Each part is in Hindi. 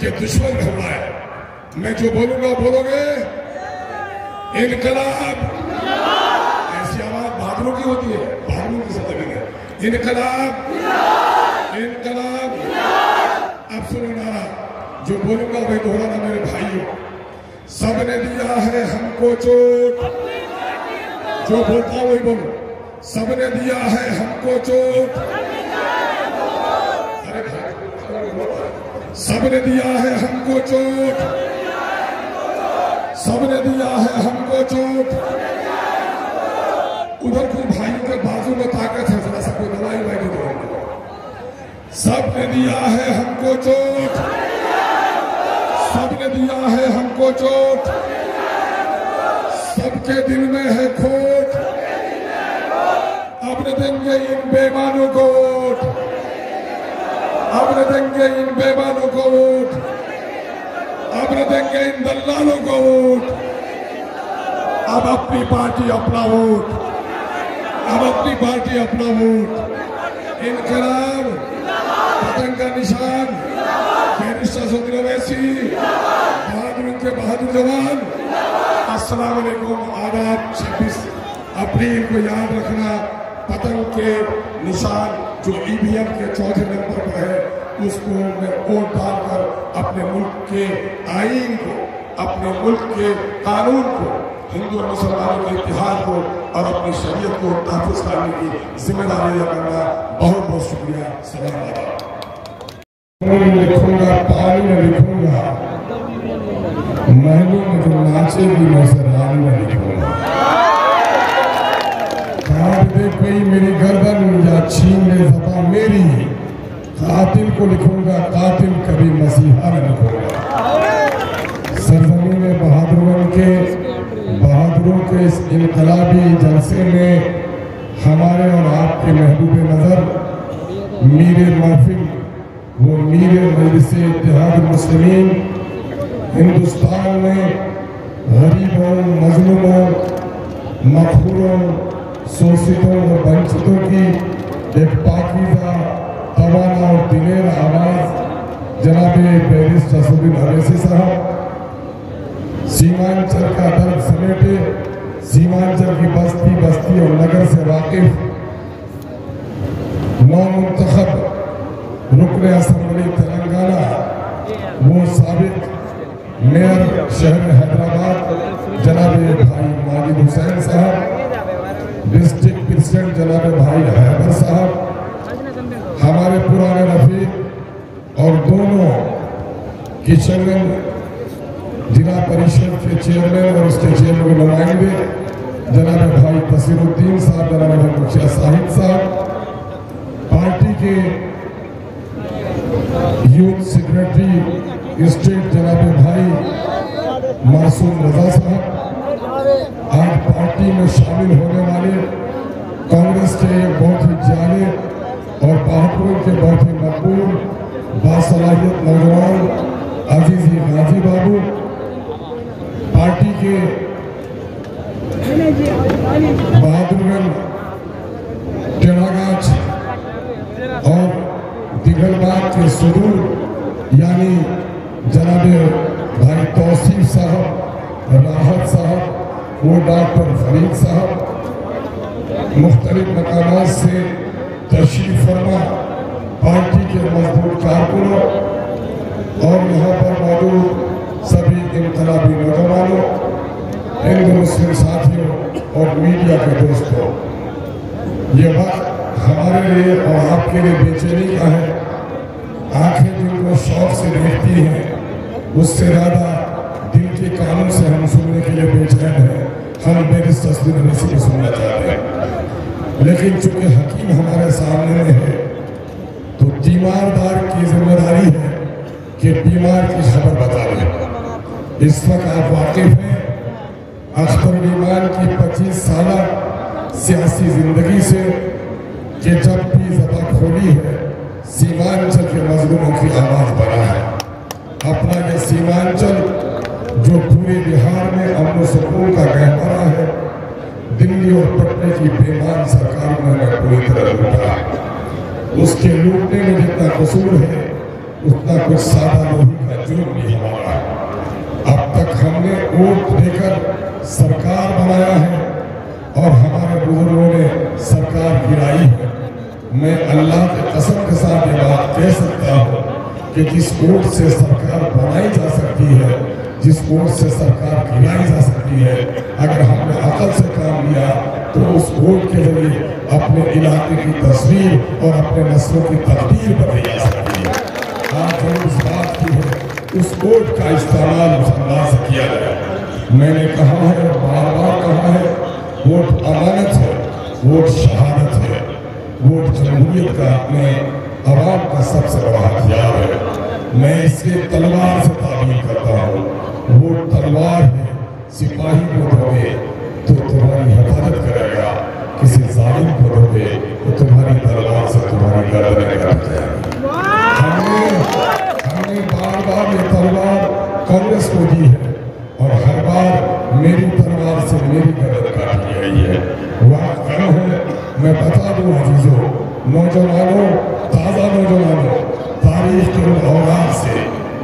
कि दुश्मन घबराए। मैं जो बोलूंगा बोलोगे इनकलाब। ऐसी आवाज बहादुरों की होती है, बहादुरों की सत्ता है। इनकलाब, इनकलाब। अब सुनो नारा, जो बोलूंगा वही दोहराना मेरे भाइयों। सबने दिया है हमको चोट, जो बोलता वही बोलो। सबने दिया है हमको चोट, अरे भाई, सबने दिया है हमको चोट, सबने दिया है हमको चोट। उधर कोई भाइयों के बाजू में ताकत है, जरा सा कोई दवाई वाई दे। सबने दिया है हमको चोट, सबने दिया है हमको चोट, सबके दिल में है खोट। अब न देंगे इन बेईमानों को वोट, अब न देंगे इन बेईमानों को वोट, अब न देंगे इन दल्लालों को वोट। अब अपनी पार्टी अपना वोट, अब अपनी पार्टी अपना वोट। इनकलाब, पतंग का निशान, बैरिस्टर सोदिन ओवैसी, बहादुर के बहादुर जवान। अस्सलाम वालेकुम, आदाब। 26 अप्रैल को याद रखना, पतंग के निशान जो ईवीएम के चौथे नंबर पर है, उसको मैं वोट डालकर अपने मुल्क के आईन को, अपने मुल्क के कानून को, हिंदू और मुसलमानों के इतिहाद को और अपनी शरीयत को तहफ़्फ़ुज़ करने की जिम्मेदारी अदा करना। बहुत बहुत शुक्रिया। सलाम लिखूंगा, पानी में लिखूंगा, महलों में जो नाचेगी मैं उसे रानी में लिखूंगा। काट दे कोई मेरी गर्दन या छीन ले ज़बान मेरी, कातिल को लिखूंगा, कातिल कभी मसीहा में लिखूंगा। सरज़मीन बहादुरों के इस इनकलाबी जलसे में हमारे और आपके महबूब नज़र मीर महफिल, वो मीर मजलिस इत्तेहाद मुस्लिमीन, हिंदुस्तान में गरीबों, मजलूमों, मखहूरों, शोषितों और वंचितों की एक पाकीज़ा, तवाना और दिलेर आवाज़ जनाब बैरिस्टर सोदिन ओवैसी साहब सीमांचल का दर्द समेटे, सीमांचल की बस्ती बस्ती और नगर से वाकिफ नौमुंतखब रुकने असम्बली तेलंगाना, वो साबिक मेयर शहर हैदराबाद जनाब भाई माजिद हुसैन साहब, डिस्ट्रिक्ट प्रेसिडेंट जनाब भाई हैदर साहब, हमारे पुराने रफीक और दोनों किशनगंज जिला परिषद के चेयरमैन और उसके चेयरमैन के नुमाइंदे जनाब भाई तसीरुद्दीन साहब, जनाब भाई मुखिया साहिब साहब, पार्टी के यूथ सेक्रेटरी स्टेट जनाब भाई मासूम रजा साहब, आज पार्टी में शामिल होने वाले कांग्रेस के बहुत ही जाने और बहादुरों के बहुत ही मकबूल बासलाहियत नौजवान अजीजी गाजी बाबू, पार्टी के बहादुरगंज, टेढ़ागाछ और दिगलबाग के सुदूर यानी जनाब भाई तौसीफ साहब, राहत साहब, वो डॉक्टर फरीद साहब, मुख्तलिफ मकामात से तशरीफ फरमा पार्टी के मजबूत कारकुनों और यहाँ पर मौजूद सभी इनकलाबी नौजवानों, हिंदू मुस्लिम साथियों और मीडिया के दोस्तों, ये वक्त हमारे लिए और आपके लिए बेचैनी का है। आंखें जिनको शौक से देखती हैं, उससे ज़्यादा दिल के कानों से हम सुनने के लिए बेचैन हैं। हम बैरिस्टर सोदिन ओवैसी को सुनना चाहते हैं, लेकिन चूंकि हकीम हमारे सामने में है तो तीमारदार की जिम्मेदारी है कि बीमार की खबर बता दें। इस वक्त आप वाकिफ हैं अख्तर ईमान की 25 साल सियासी जिंदगी से कि जब भी ज़बान खोली है सीमांचल के मजलूमों की आवाज़ बना है। अपना ये सीमांचल जो पूरे बिहार में अमन सुकून का गहवारा है, दिल्ली और पटने की बेईमान सरकारों ने पूरी तरह लूटा है। उसके लूटने में जितना कसूर है उतना कुछ सादा लोही का जुर्म भी हमारा है। अब तक हमने वोट देकर सरकार बनाया है और हमारे बुजुर्गों ने सरकार गिराई है। मैं अल्लाह के कसम के साथ ये बात कह सकता हूँ कि जिस वोट से सरकार बनाई जा सकती है, जिस वोट से सरकार गिराई जा सकती है, अगर हमने अकल से काम लिया तो उस वोट के जरिए अपने इलाके की तस्वीर और अपने नस्लों की तकदीर बदली जा सकती है। आज जो इस बात की है उस वोट का इस्तेमाल मुसलमान से किया जाए। मैंने कहा है, बार बार कहा है, वोट अमानत है, वोट शहादत है, वोट जमहूरियत का अपने आवाम का सबसे बड़ा हथियार है। मैं इसके तलवार से ताबीर करता हूँ। वोट तलवार है, सिपाही को दोगे तो तुम्हारी हिफाजत करेगा, किसी जालिम को दोगे तो तुम्हारी तलवार से तुम्हारी गर्दनें कट जाएगी। हमने बार बार ये तलवार कांग्रेस को दी है और हर बार मेरी तलवार से मेरी गर्दन काटी गई है। वह कम है, मैं बता दूं अजीजों, नौजवानों, ताज़ा नौजवानों, तारीख के उन औरात से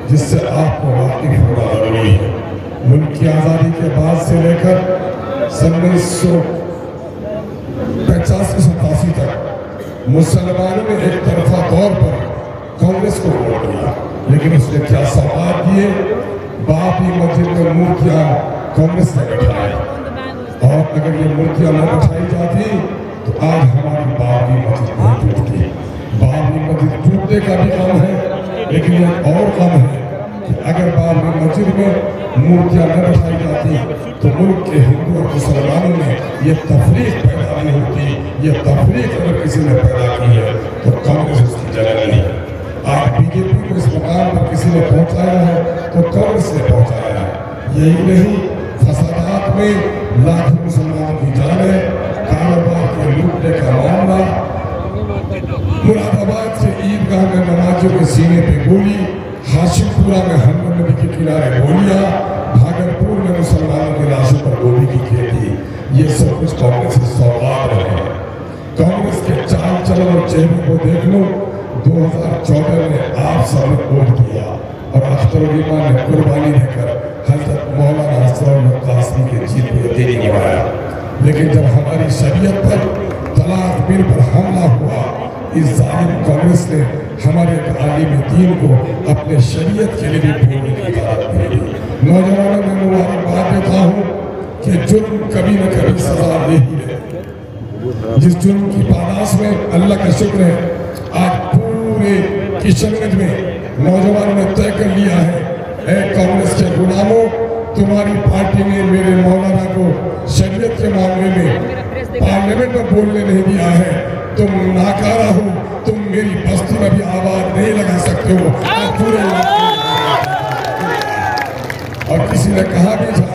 जिससे आपको वाकिफ होना जरूरी है। मुल्क की आज़ादी के बाद से लेकर 1985-87 तक मुसलमानों ने एक तरफा तौर पर कांग्रेस को वोट दिया, लेकिन उसने क्या सवाल दिए? बाबरी मस्जिद में मूर्तियां कांग्रेस ने बैठाई, और अगर ये मूर्तियां न बैठाई जाती तो आज हमारी बाबरी मस्जिद नहीं टूटती। बाबरी मस्जिद टूटने का भी काम है, लेकिन यह और काम है कि अगर बाबरी मस्जिद में मूर्तियां न बैठाई जाती तो मुल्क के हिंदू और मुसलमानों में ये तफरीक पैदा नहीं होती। ये तफरीक अगर किसी ने पैदा की है तो कांग्रेस उसकी जगह नहीं है। आज बीजेपी को इस मुकाम पर किसी ने पहुंचाया है तो कांग्रेस ने पहुंचाया है। यही नहीं, फसादात में लाखों मुसलमानों की जाने, कारोबार के लूटने का मामला, मुरादाबाद से ईदगाह में नमाजियों के सीने पे गोली, हाशिमपुरा में हनुमान नदी के किनारे गोलियां, भागलपुर में मुसलमानों की लाशों पर गोली की खेती, ये सब कुछ कांग्रेस के सौगात रहे हैं। कांग्रेस के चाल चलन और चेहरे को देख लो। 2014 में आप सबने वोट दिया और अख्तरुल ईमान ने कुर्बानी देकर हजरत मौलाना असरउल कासमी के जीत को यकीनी बनाया। लेकिन जब हमारी शरीयत पर तलाक बिल पर हमला हुआ, इस जालिम कांग्रेस ने हमारे आलिम दीन को अपने शरीयत के लिए भी बोलने की इजाजत दे दी। नौजवानों में मुबारकबाद देता हूँ कि जुर्म कभी न कभी सजा दे ही रहे। जिस जुर्म की पादाश में अल्लाह का शुक्र है, आज पूरे किशनगंज में नौजवानों ने तय कर लिया है, ऐ कांग्रेस के गुलामों, तुम्हारी पार्टी ने मेरे मौलाना को शरीयत के मामले में पार्लियामेंट में बोलने नहीं दिया है, तुम नाकारा हो, तुम मेरी बस्ती में भी आवाज नहीं लगा सकते हो। पूरे और किसी ने कहा भी था,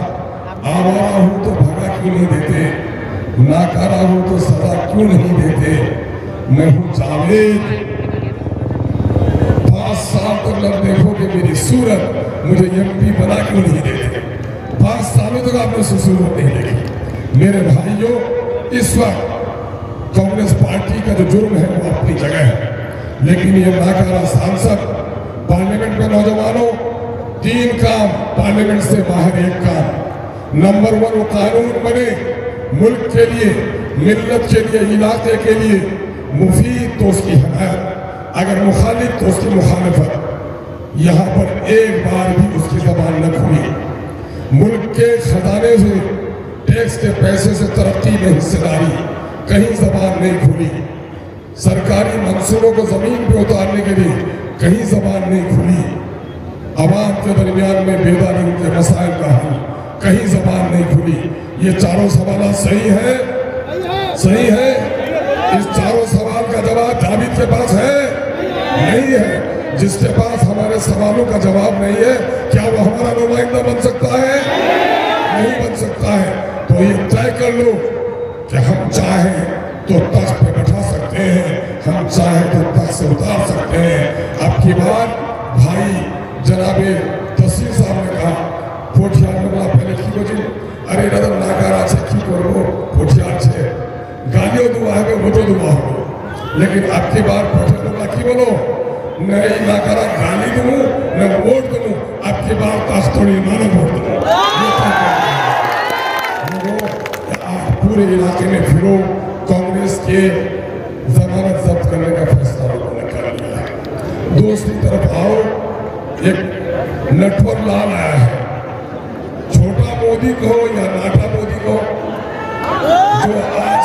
आवारा हूं तो भगा क्यों नहीं देते, नाकारा हूं तो सजा क्यों नहीं देते। मैं हूं जावेद, 5 साल तक लग देखोगे मेरी सूरत, मुझे एमपी बना क्यों नहीं देते। 5 सालों तक आपने सूरत नहीं देखी। मेरे भाइयों, इस वक्त कांग्रेस पार्टी का जो जुर्म है वो अपनी जगह है, लेकिन ये नाकारा सांसद पार्लियामेंट में, नौजवानों, 3 काम पार्लियामेंट से बाहर, 1 काम। नंबर 1, वो कानून बने मुल्क के लिए, मिल्लत के लिए, इलाके के लिए मुफीद तो उसकी हमायत, अगर मुखालिफ तो उसकी मुखालिफत। यहाँ पर एक बार भी उसकी जबान न खुली। मुल्क के खजाने से, टैक्स के पैसे से तरक्की में हिस्सेदारी, कहीं जबान नहीं खुली। सरकारी मंसूबों को जमीन पे उतारने के लिए कहीं जबान नहीं खुली। आवाम के दरमियान में बेदारी, उनके मसाइल का हल, कहीं जबान नहीं खुली। ये चारों सवाल सही है, सही है। इस चारों सवाल का जवाब जावेद के पास है? नहीं है। जिसके पास हमारे सवालों का जवाब नहीं है, क्या वो हमारा नुमाइंदा बन सकता है? नहीं बन सकता है। तो ये तय कर लो कि हम चाहें तो तख्त पे बैठा सकते हैं, हम चाहें तो तख्त से उतार सकते हैं। अब की बार भाई जनाबे तहसील साहब ने कहा, पोठियार मोगला पहले की बजे, अरे रदम नाकारा से की करबो पोठियार छे, गालियों दुआ है वो तो दुआ हो, लेकिन अब की बार पोठियार मोगला की बोलो, न इलाका गाली दूं न वोट दूं, अब की बार तास्तोड़ी मानो वोट दूं। पूरे इलाके में फिरो, कांग्रेस के जमानत जब्त करने का फैसला उन्होंने कर लिया है। दूसरी तरफ आओ, एक नटवर लाल आया है, छोटा मोदी कहो या नाटा मोदी कहो, जो आज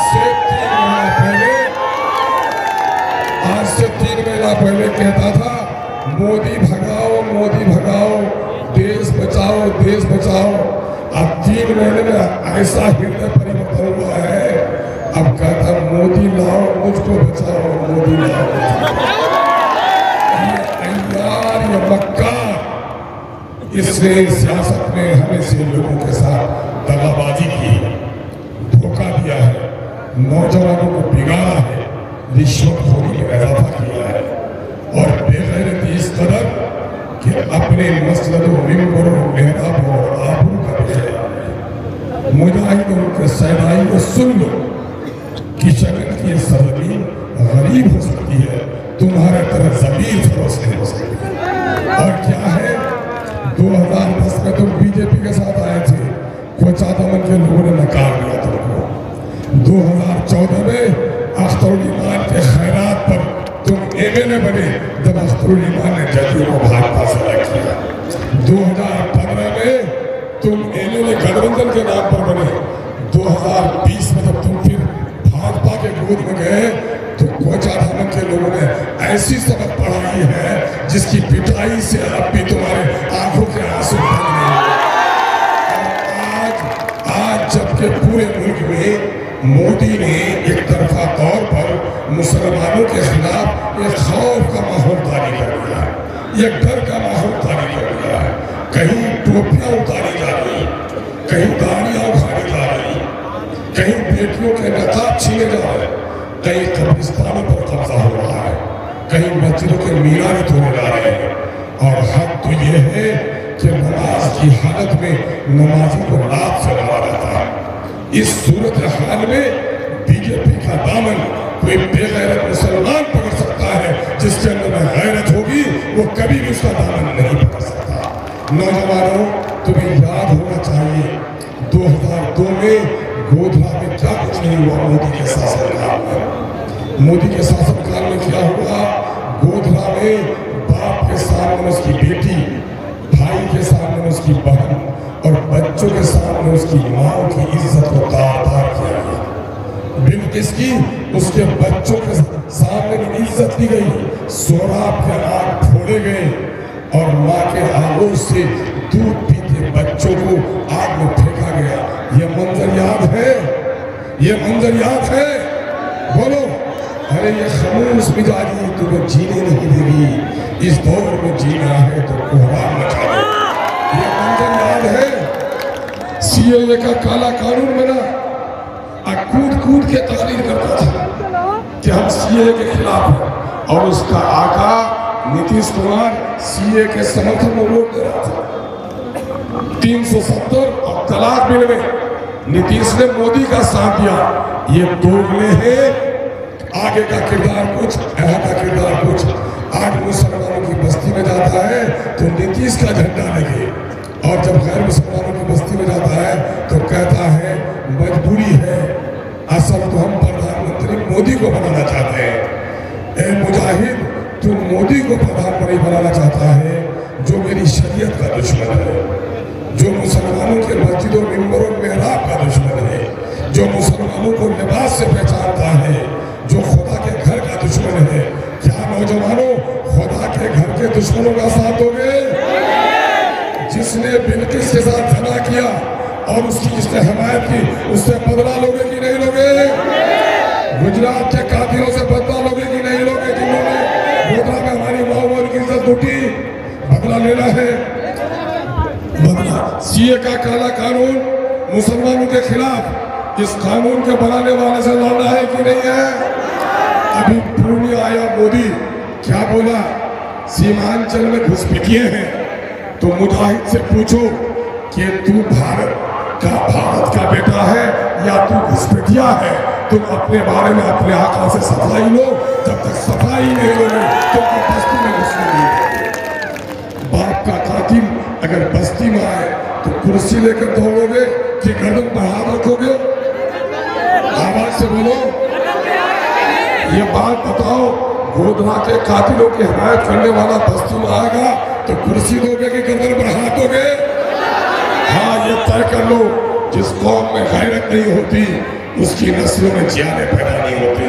से 3 महीना पहले कहता था मोदी भगाओ, देश बचाओ। अब 3 महीने में ऐसा हृदय परिवर्तन हुआ है, अब कहता मोदी लाओ मुझको बचाओ, मोदी लाओ। ये मक्का, इसने सियासत में हमेशा लोगों के साथ दगाबाजी की है, धोखा दिया है, नौजवानों को बिगाड़ा है, रिश्वतखोरी में इजाफा किया है और बेगैरती इस कदर कि अपने मसलद मिंबर और मेहराब और आबरू का विषय है। मुजाहिदों के सैनाई को सुन लो कि जगत की सरजमीन गरीब हो सकती है, तुम्हारे तरह जमीन फरोश नहीं हो सकती। और क्या है, 2010 में तुम बीजेपी के साथ आए थे, कोचादमन के लोगों ने नकार दिया तुमको। 2014 में अख्तरुल-ईमान के खैरात पर तुम एमएलए बने, जब अख्तरुल-ईमान ने जदयू को भाजपा से अलग किया। 2015 में तुम एमएलए गठबंधन के नाम पर बने। 2020 में जब तुम फिर भाजपा के गोद में गए तो कोचाधामन के लोगों ने ऐसी सबक पढ़ाई है जिसकी पिटाई से अब भी तुम्हारे आंखों के आंसू बह रहे हैं। आज जबकि पूरे मुल्क में मोदी ने एक तरफा तौर पर मुसलमानों के खिलाफ एक खौफ का माहौल तारी कर दिया है, एक डर का माहौल तारी कर दिया है। कहीं टोपियां उतारी जा रही, कहीं गाड़ियां उठाई जा रही, कहीं बेटियों के नकाब छीने जा रहे, कहीं कब्रिस्तानों पर कब्जा हो रहा है, कहीं मस्जिदों के मीनारे तोड़े जा रहे हैं। और हद तो ये है कि नमाज की हालत में नमाजी को लात से मारा जाता है। इस सूरत हाल में बीजेपी का दामन कोई बेगैरत मुसलमान पकड़ सकता है, जिसके अंदर में गैरत होगी वो कभी भी उसका दामन नहीं पकड़ सकता। नौजवानों, तुम्हें याद होना चाहिए 2002 में गोधरा में क्या कुछ नहीं हुआ। मोदी के शासनकाल में, मोदी के शासनकाल में क्या हुआ, गोधरा में बाप के सामने उसकी बेटी, भाई के सामने उसकी बहन और बच्चों के सामने उसकी मां की इज्जत को तार-तार किया गया। बिल्किस की उसके बच्चों के सामने भी इज्जत दी गई, सोराब के आग फोड़े गए और मां के आगोश से दूध पीते बच्चों को आग में फेंका गया। ये मंजर याद है? ये मंजर याद है? बोलो। अरे ये खामोश मिजाजी तुम्हें जीने नहीं देगी, इस दौर में जीना है तो कोहराम मचा दो। ये मंजर याद है? सीएए का काला कानून बना, कूद के तकरीर करता था कि हम सीएए के खिलाफ हैं और उसका आका नीतीश कुमार सीएए के समर्थन में वोट दे रहा था। 370 और तलाक बिल में नीतीश ने मोदी का साथ दिया। ये दोगले हैं, आगे का किरदार कुछ, यहाँ का किरदार कुछ। आज मुसलमानों की बस्ती में जाता है तो नीतीश का झंडा लगे, और जब गैर मुसलमानों की बस्ती में जाता है तो कहता है मजबूरी है, असल तो हम प्रधानमंत्री मोदी को बनाना चाहते हैं। ए मुजाहिद, तू मोदी को प्रधानमंत्री बनाना चाहता है जो मेरी शरीयत का दुश्मन है, जो मुसलमानों के मस्जिदों मिंबरों मेहराब का दुश्मन है, जो मुसलमानों को लिबास से पहचानता है, जो खुदा के घर का दुश्मन है। क्या नौजवानों खुदा के घर के दुश्मनों का साथ दोगे? जिसने बिल्किस के साथ झगड़ा किया और उसकी जिसने हमायत की, उससे बदला लोगे कि नहीं लोगे? गुजरात के कातिलों से बदला लोगे कि नहीं लोगे? जिन्होंने गोधरा में हमारी माओवाद की इज्जत लूटी, बदला लेना है। बदला। सीए का काला कानून मुसलमानों के खिलाफ, इस कानून के बनाने वाले से लड़ना है कि नहीं है? अभी पूर्णिया आया मोदी, क्या बोला? सीमांचल में घुसपैठिए हैं, तो मुजाहिद से पूछो कि तू भारत का बेटा है या तू घुसपैठिया है? तुम अपने बारे में अपने आका से सफाई लो। जब तक सफाई नहीं लोगे तुमको बस्ती में कुर्सी लेकर दौड़ोगे कि गर्दन बढ़ा रखोगे? आवाज से बोलो, ये बात बताओ। गोधरा के कातिलों की हिमायत करने वाला बस्ती में आएगा तो कुर्सी दोगे कि गर्दन बढ़ा दोगे? हाँ, ये तय कर लो, जिस कौम में गैरत नहीं होती उसकी नस्लों में जियाने पैदा नहीं होती।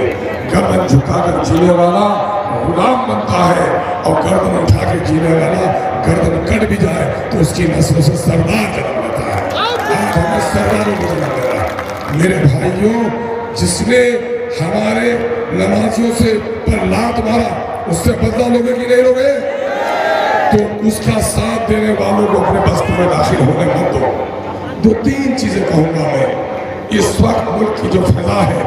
गर्दन झुकाकर जीने वाला गुलाम बनता है और गर्दन उठा के जीने वाला गर्दन कट भी जाए तो उसकी नस्लों से सरदार जन्म लेता है। आज हमें सरदारों को जन्म दे रहा है। मेरे भाइयों, जिसने हमारे नमाजियों से पर लात मारा उससे बदला लोगे कि नहीं लोगे? तो उसका साथ देने वालों को अपने बस्ती में दाखिल होने मत दो। दो तीन चीजें कहूंगा मैं। इस वक्त मुल्क की जो फिजा है,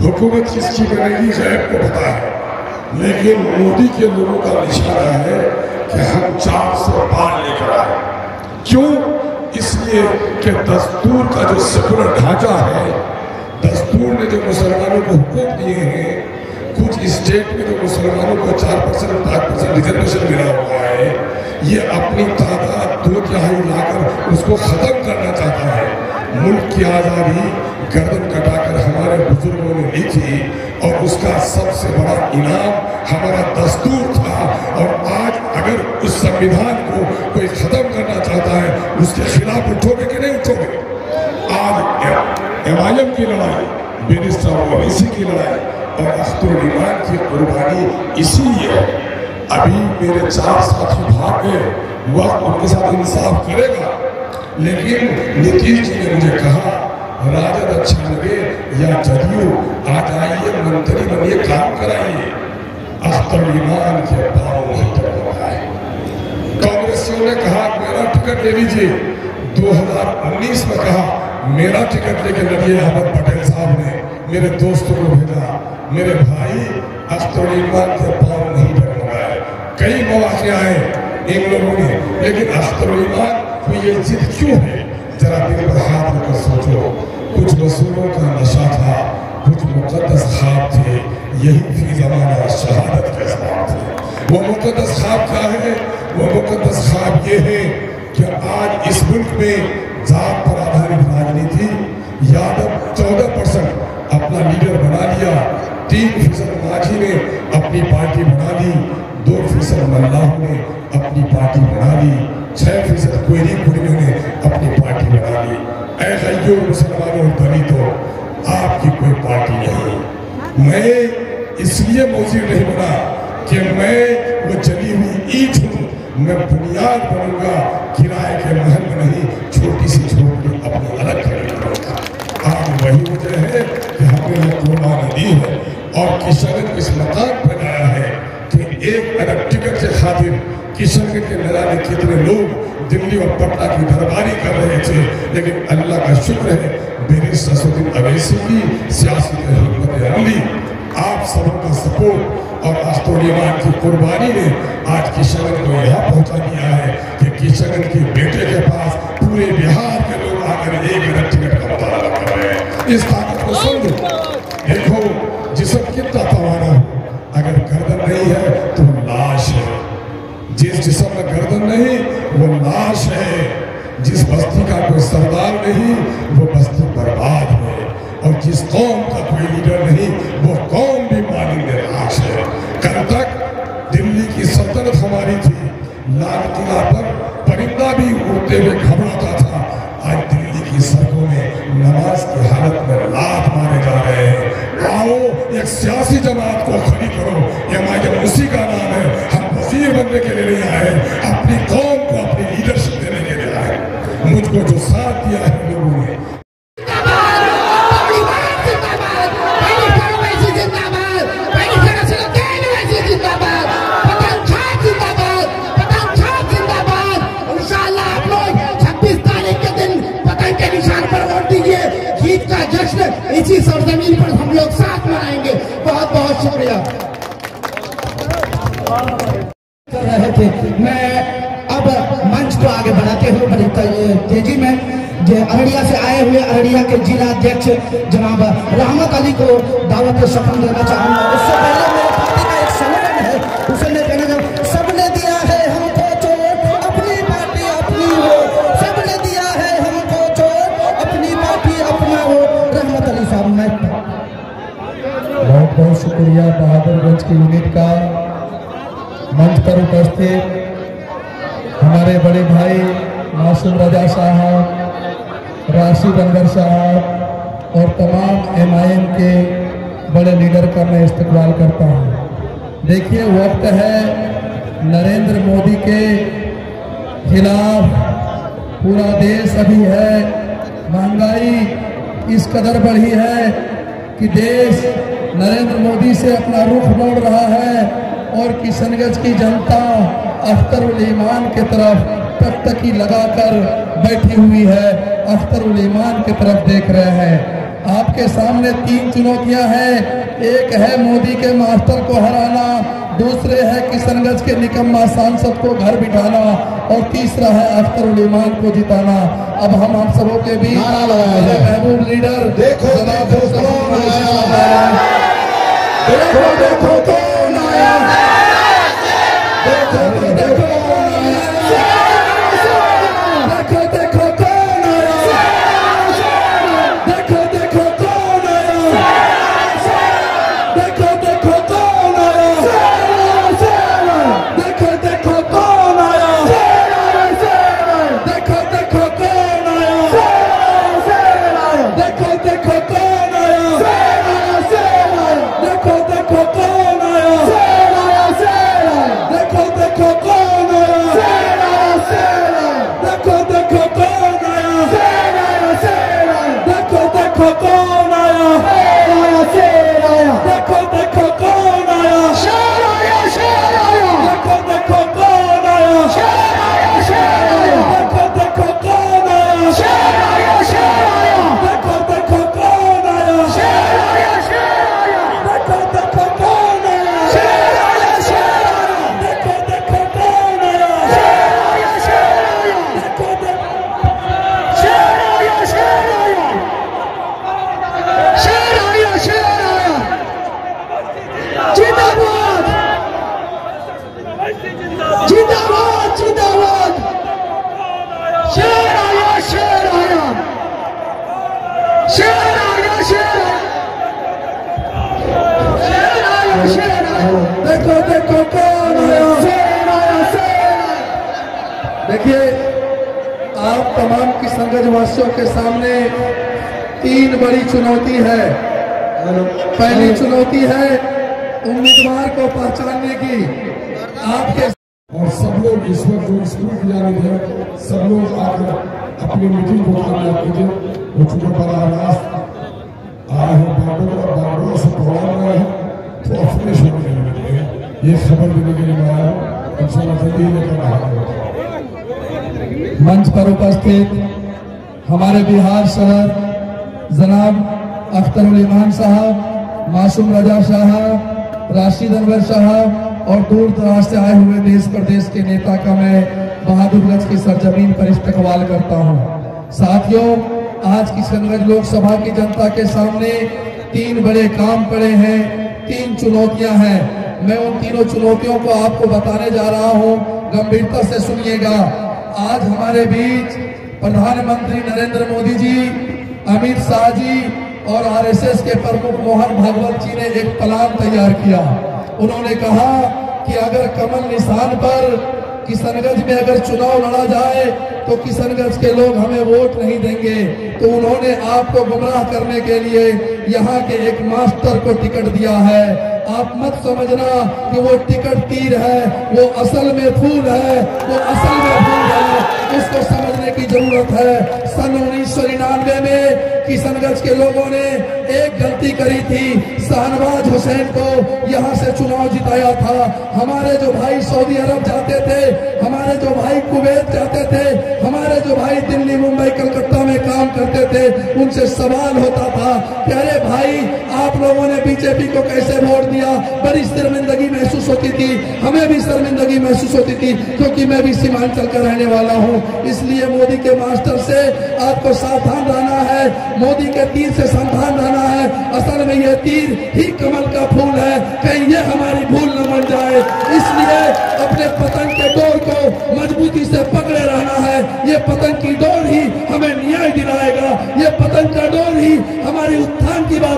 हुकूमत किसकी बनेगी गैब को पता है, लेकिन मोदी के लोगों का इशारा है कि हम 4 से पार लेकर आए। क्यों? इसलिए कि दस्तूर का जो सेकुलर ढांचा है, दस्तूर ने जो मुसलमानों को हुकूक दिए हैं, कुछ स्टेट में जो मुसलमानों को 4% 5% रिजर्वेशन मिला हुआ है, ये अपनी तादाद 2/3 लाकर उसको खत्म करना चाहता है। मुल्क की आज़ादी गर्दन कटाकर हमारे बुजुर्गों ने ली थी और उसका सबसे बड़ा इनाम हमारा दस्तूर था। और आज अगर उस संविधान को कोई खत्म करना चाहता है, उसके खिलाफ उठोगे कि नहीं उठोगे? आज MIM की लड़ाई, बैरिस्टर ओवैसी की लड़ाई और अख्तरुल ईमान की कुर्बानी इसीलिए। अभी मेरे 4 साथी भाग गए, वक्त उनके साथ इंसाफ करेगा, लेकिन नीतीश जी ने मुझे कहा राजद अच्छा लगे या जदयू, आ जाइए मंत्री बनिए, काम कराइए। अख्तरुल ईमान के भाव नहीं है। कांग्रेसियों ने कहा मेरा टिकट ले लीजिए, 2019 में कहा मेरा टिकट लेके लड़िए। अहमद पटेल साहब ने मेरे दोस्तों को भेजा। मेरे भाई, अख्तरुल ईमान के पाँव नहीं डगमगाए। कई मौके आए इन लोगों ने, लेकिन अख्तरुल ईमान को ये जिद क्यों है? जरा दिल पर हाथ रखकर सोचो। कुछ रसूलों का नशा था, कुछ मुकद्दस ख्वाब थे, यही फी ज़माना शहादत के ख्वाब थे। वो मुकद्दस ख्वाब क्या है? वो मुकद्दस ख्वाब ये है कि आज इस मुल्क में जात पर आधारित राजनीति, यादव 14% अपना लीडर बना लिया, 3% माझी ने अपनी पार्टी बना ली, 2% मल्लाह ने अपनी पार्टी बना ली, 6% कोयरी कुड़ियों ने अपनी पार्टी बना ली। ऐ गैयों मुसलमानों और दलितों, आपकी कोई पार्टी नहीं। मैं इसलिए मौजूद नहीं बना कि मैं वो जली हुई ईंट हूँ, मैं बुनियाद बनूंगा, किराए के महल में नहीं, छोटी सी झोपड़ी अपनी अलग करूंगा। आज वही वजह है कि हमने ये कुर्बानी दी है और किशनगंज इस मकान पर आया है कि 1 अरब टिकट के खातिर किशनगंज के न जाने कितने लोग दिल्ली और पटना की दरबारी कर रहे थे, लेकिन अल्लाह का शुक्र है बैरिस्टर असदुद्दीन अवैसी की सियासी हिम्मत अमली, आप सबों का सपोर्ट और अख्तरुल ईमान की कुर्बानी ने आज किशनगंज को यहाँ पहुँचा दिया है कि किशनगंज के बेटे के पास पूरे बिहार के लोग आकर 1 अरब टिकट का मुताला कर रहे हैं। इस ताकत को समझो। देखो जिसम कितना तवाना हो, अगर गर्दन नहीं है तो लाश है। जिस जिसम में गर्दन नहीं वो लाश है। जिस बस्ती का कोई सरदार नहीं वो बस्ती बर्बाद है। और जिस कौम का कोई लीडर नहीं वो कौम भी मालिक लाश है। कल तक दिल्ली की सल्तनत हमारी थी, लाल किला पर परिंदा भी उड़ते हुए घबराता था। आज दिल्ली की सड़कों में नमाज की हालत में लात मारे जा रहे हैं। आओ एक सियासी जमात को खड़ी करो, MIM उसी का नाम है। हम वजीर बनने के लिए नहीं आए, अपनी कौम को अपनी लीडरशिप देने के लिए आए। मुझको जो साथ दिया है लोगों ने, इसी सरजमीन पर हम लोग साथ मनाएंगे। बहुत बहुत शुक्रिया कर रहे थे। मैं अब मंच को आगे बढ़ाते हुए बड़ी तेजी में अररिया से आए हुए अररिया के जिला अध्यक्ष जनाब रहमत अली को दावत शपथ देना चाहूंगा। उससे पहले मेरे पार्टी का एक स्लोगन है, उसे मैं कहना चाहूँ, सबने दिया है हमको चोट, अपनी पार्टी अपनी हो, सबने दिया समय बहुत बहुत शुक्रिया बहादुरगंज की यूनिट का। मंच पर उपस्थित हमारे बड़े भाई मासूम रजा साहब, राशिद अनवर साहब और तमाम MIM के बड़े लीडर का मैं इस्तकबाल करता हूँ। देखिए, वक्त है नरेंद्र मोदी के खिलाफ पूरा देश अभी है। महंगाई इस कदर बढ़ी है कि देश नरेंद्र मोदी से अपना रुख मोड़ रहा है और किशनगंज की जनता अख्तरुल ईमान के तरफ टकटकी लगाकर बैठी हुई है, अख्तरुल ईमान की तरफ देख रहे हैं। आपके सामने 3 चुनौतियां हैं। एक है मोदी के मास्टर को हराना, दूसरे है किशनगंज के निकम्मा सांसद को घर बिठाना और तीसरा है अख्तरुल ईमान को जिताना। अब हम सबों के बीच महबूब लीडर देखो देखो कौन आया, देखो देखो कौन आया, देखो देखो कौन आया, देखो देखो कौन आया, देखो देखो कौन आया, देखो देखो कौन आया, देखो देखो कौन आया, देखो देखो कौन आया, देखो देखो कौन आया, देखो देखो कौन आया, देखो देखो कौन आया, देखो देखो कौन आया, देखो देखो कौन आया, देखो देखो कौन आया, देखो देखो कौन आया, देखो देखो कौन आया, देखो देखो कौन आया, देखो देखो कौन आया, देखो देखो कौन आया, देखो जिंदाबाद जिंदाबाद जिंदाबाद, शेर आया शेर आया, शेर आया शेर आया, शेर आया, देखो देखो कौन आया, शेर आया शेर आया। देखिए, आप तमाम किशनगंज वासियों के सामने 3 बड़ी चुनौती है। पहली चुनौती है उम्मीदवार को पहचानने की। आपके और सब लोग इस वक्त जो स्कूल जाने हैं, सब लोग आज अपनी मीटिंग को कामयाब कीजिए। वो चुके बड़ा आवाज आए हैं, बाबू से प्रभाव रहे हैं तो अपने शुरू करने ये खबर देने के लिए आया हूँ। इंशाल्लाह जल्दी लेकर आया। मंच पर उपस्थित हमारे बिहार सदर जनाब अख्तरुल ईमान साहब, मासूम रजा साहब, राशिद अनवर साहब और दूर दराज से आए हुए देश प्रदेश के नेता का मैं बहादुरगंज की सरजमीन पर इस्तकबाल करता हूं। साथियों, आज किशनगंज लोकसभा की जनता के सामने 3 बड़े काम पड़े हैं, 3 चुनौतियां हैं। मैं उन तीनों चुनौतियों को आपको बताने जा रहा हूं, गंभीरता से सुनिएगा। आज हमारे बीच प्रधानमंत्री नरेंद्र मोदी जी, अमित शाह जी और RSS के प्रमुख मोहन भागवत जी ने एक प्लान तैयार किया। उन्होंने कहा कि अगर कमल निशान पर किशनगंज में अगर चुनाव लड़ा जाए तो किशनगंज के लोग हमें वोट नहीं देंगे। तो उन्होंने आपको गुमराह करने के लिए यहाँ के एक मास्टर को टिकट दिया है। आप मत समझना कि वो टिकट तीर है, वो असल में फूल है, वो असल में फूल है। इसको समझने की जरूरत है। सन 1999 में किशनगंज के लोगों ने एक गलती करी थी, शाहनवाज हुसैन को यहाँ से चुनाव जिताया था। हमारे जो भाई सऊदी अरब जाते थे, हमारे जो भाई कुवैत जाते थे, हमारे जो भाई दिल्ली मुंबई कलकत्ता में काम करते थे, उनसे सवाल होता था कि अरे भाई आप लोगों ने बीजेपी को कैसे वोट दिया। बड़ी शर्मिंदगी महसूस होती थी, हमें भी शर्मिंदगी महसूस होती थी, क्योंकि मैं भी सीमांचल का रहने वाला हूँ। इसलिए मोदी के मास्टर से आपको सावधान रहना है, मोदी के तीर से सावधान रहना है। असल में ये तीर ही कमल का फूल है, कहीं ये हमारी भूल न बन जाए। इसलिए अपने पतंग के डोर को मजबूती से पकड़े रहना है। ये पतंग की डोर ही हमें न्याय दिलाएगा, ये पतंग का डोर ही हमारी उत्थान की बात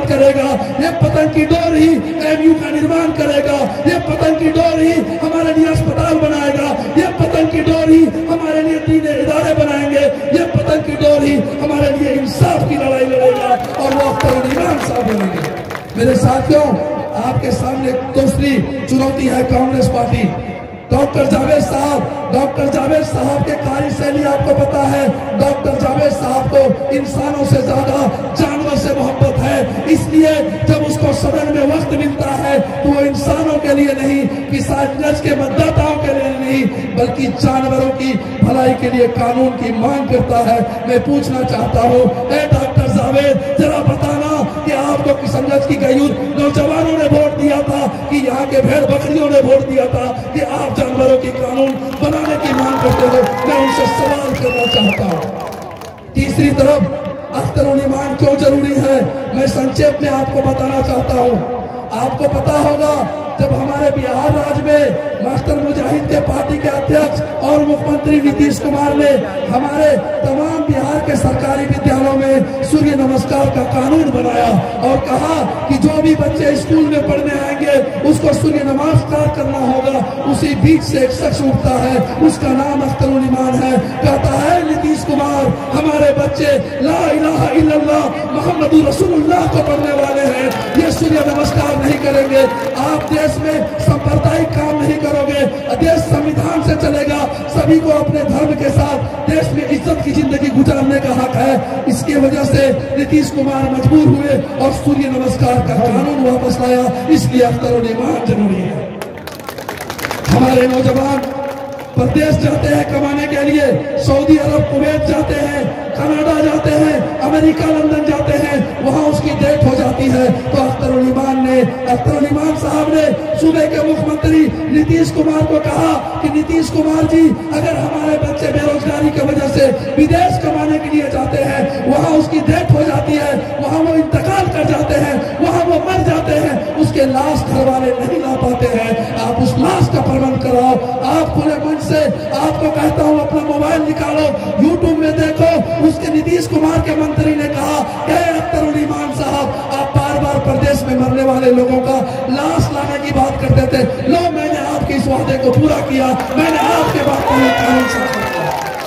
निर्माण करेगा, ये पतंग की डोर ही हमारे लिए अस्पताल बनाएगा, ये पतंग की डोर ही हमारे लिए दीन इदारे बनाएंगे, ये पतंग की डोर ही हमारे लिए इंसाफ की लड़ाई लड़ेगा और वो अख्तर उल ईमान साहब बनेंगे। मेरे साथियों, आपके सामने दूसरी चुनौती है कांग्रेस पार्टी। डॉक्टर जावेद साहब के कार्यशैली आपको पता है। डॉक्टर जावेद साहब को इंसानों से ज्यादा जानवर से मोहब्बत है, इसलिए जब उसको सदन में वक्त मिलता है तो वो इंसानों के लिए नहीं, किसानगंज के मतदाताओं के लिए नहीं, बल्कि जानवरों की भलाई के लिए कानून की मांग करता है। मैं पूछना चाहता हूँ, डॉक्टर जावेद, जरा बताना कि आपको किशनगंज की गयूर नौजवानों ने वोट दिया था कि यहाँ के भेड़ बकरियों ने वोट दिया था कि आप जानवरों की कानून बनाने की मांग करते हो? मैं उनसे सवाल करना चाहता हूँ। तीसरी तरफ अख्तर उल ईमान क्यों जरूरी है, मैं संक्षेप में आपको बताना चाहता हूँ। आपको पता होगा जब हमारे बिहार राज्य में मास्टर मुजाहिद के पार्टी के अध्यक्ष और मुख्यमंत्री नीतीश कुमार ने हमारे तमाम बिहार के सरकारी विद्यालयों में सूर्य नमस्कार का कानून बनाया और कहा कि जो भी बच्चे स्कूल में पढ़ने आएंगे उसको सूर्य नमस्कार करना होगा। उसी बीच से एक शख्स उठता है, उसका नाम अख्तर उल ईमान है। कहता है नीतीश कुमार, हमारे बच्चे ला इलाहा इल्लल्लाह मुहम्मदुर रसूलुल्लाह को पढ़ने वाले हैं, ये सूर्य नमस्कार नहीं करेंगे। आप देश में सांप्रदायिक काम नहीं करोगे, देश संविधान से चलेगा, सभी को अपने धर्म के साथ देश में इज्जत की जिंदगी गुजारने का हक है। इसके वजह से नीतीश कुमार मजबूर हुए और सूर्य नमस्कार का कानून वापस लाया। इसलिए अख्तर उल ईमान जरूरी है। हमारे नौजवान प्रदेश जाते हैं कमाने के लिए, सऊदी अरब, कुवैत जाते हैं, कनाडा जाते हैं, अमेरिका, लंदन जाते हैं, वहां उसकी डेथ हो जाती है। तो अख्तर उल ईमान साहब ने सूबे के मुख्यमंत्री नीतीश कुमार को कहा कि नीतीश कुमार जी, अगर हमारे बच्चे बेरोजगारी की वजह से विदेश कमाने के लिए जाते हैं, वहां उसकी डेथ हो जाती है, वहां वो इंतकाल कर जाते हैं, वहां वो मर जाते हैं, उसके लाश घर वाले नहीं ला पाते हैं, आप उस लाश का प्रबंध कराओ। आप खुले मन से, आपको कहता हूं, अपना मोबाइल निकालो, यूट्यूब में देखो, उसके नीतीश कुमार के मंत्री ने कहा, अख्तर उल ईमान साहब, आप बार बार प्रदेश में मरने वाले लोगों का लाश लाने की बात करते थे। लो, मैंने आपके इस वादे को पूरा किया, मैंने आपके बात को कानून साफ किया।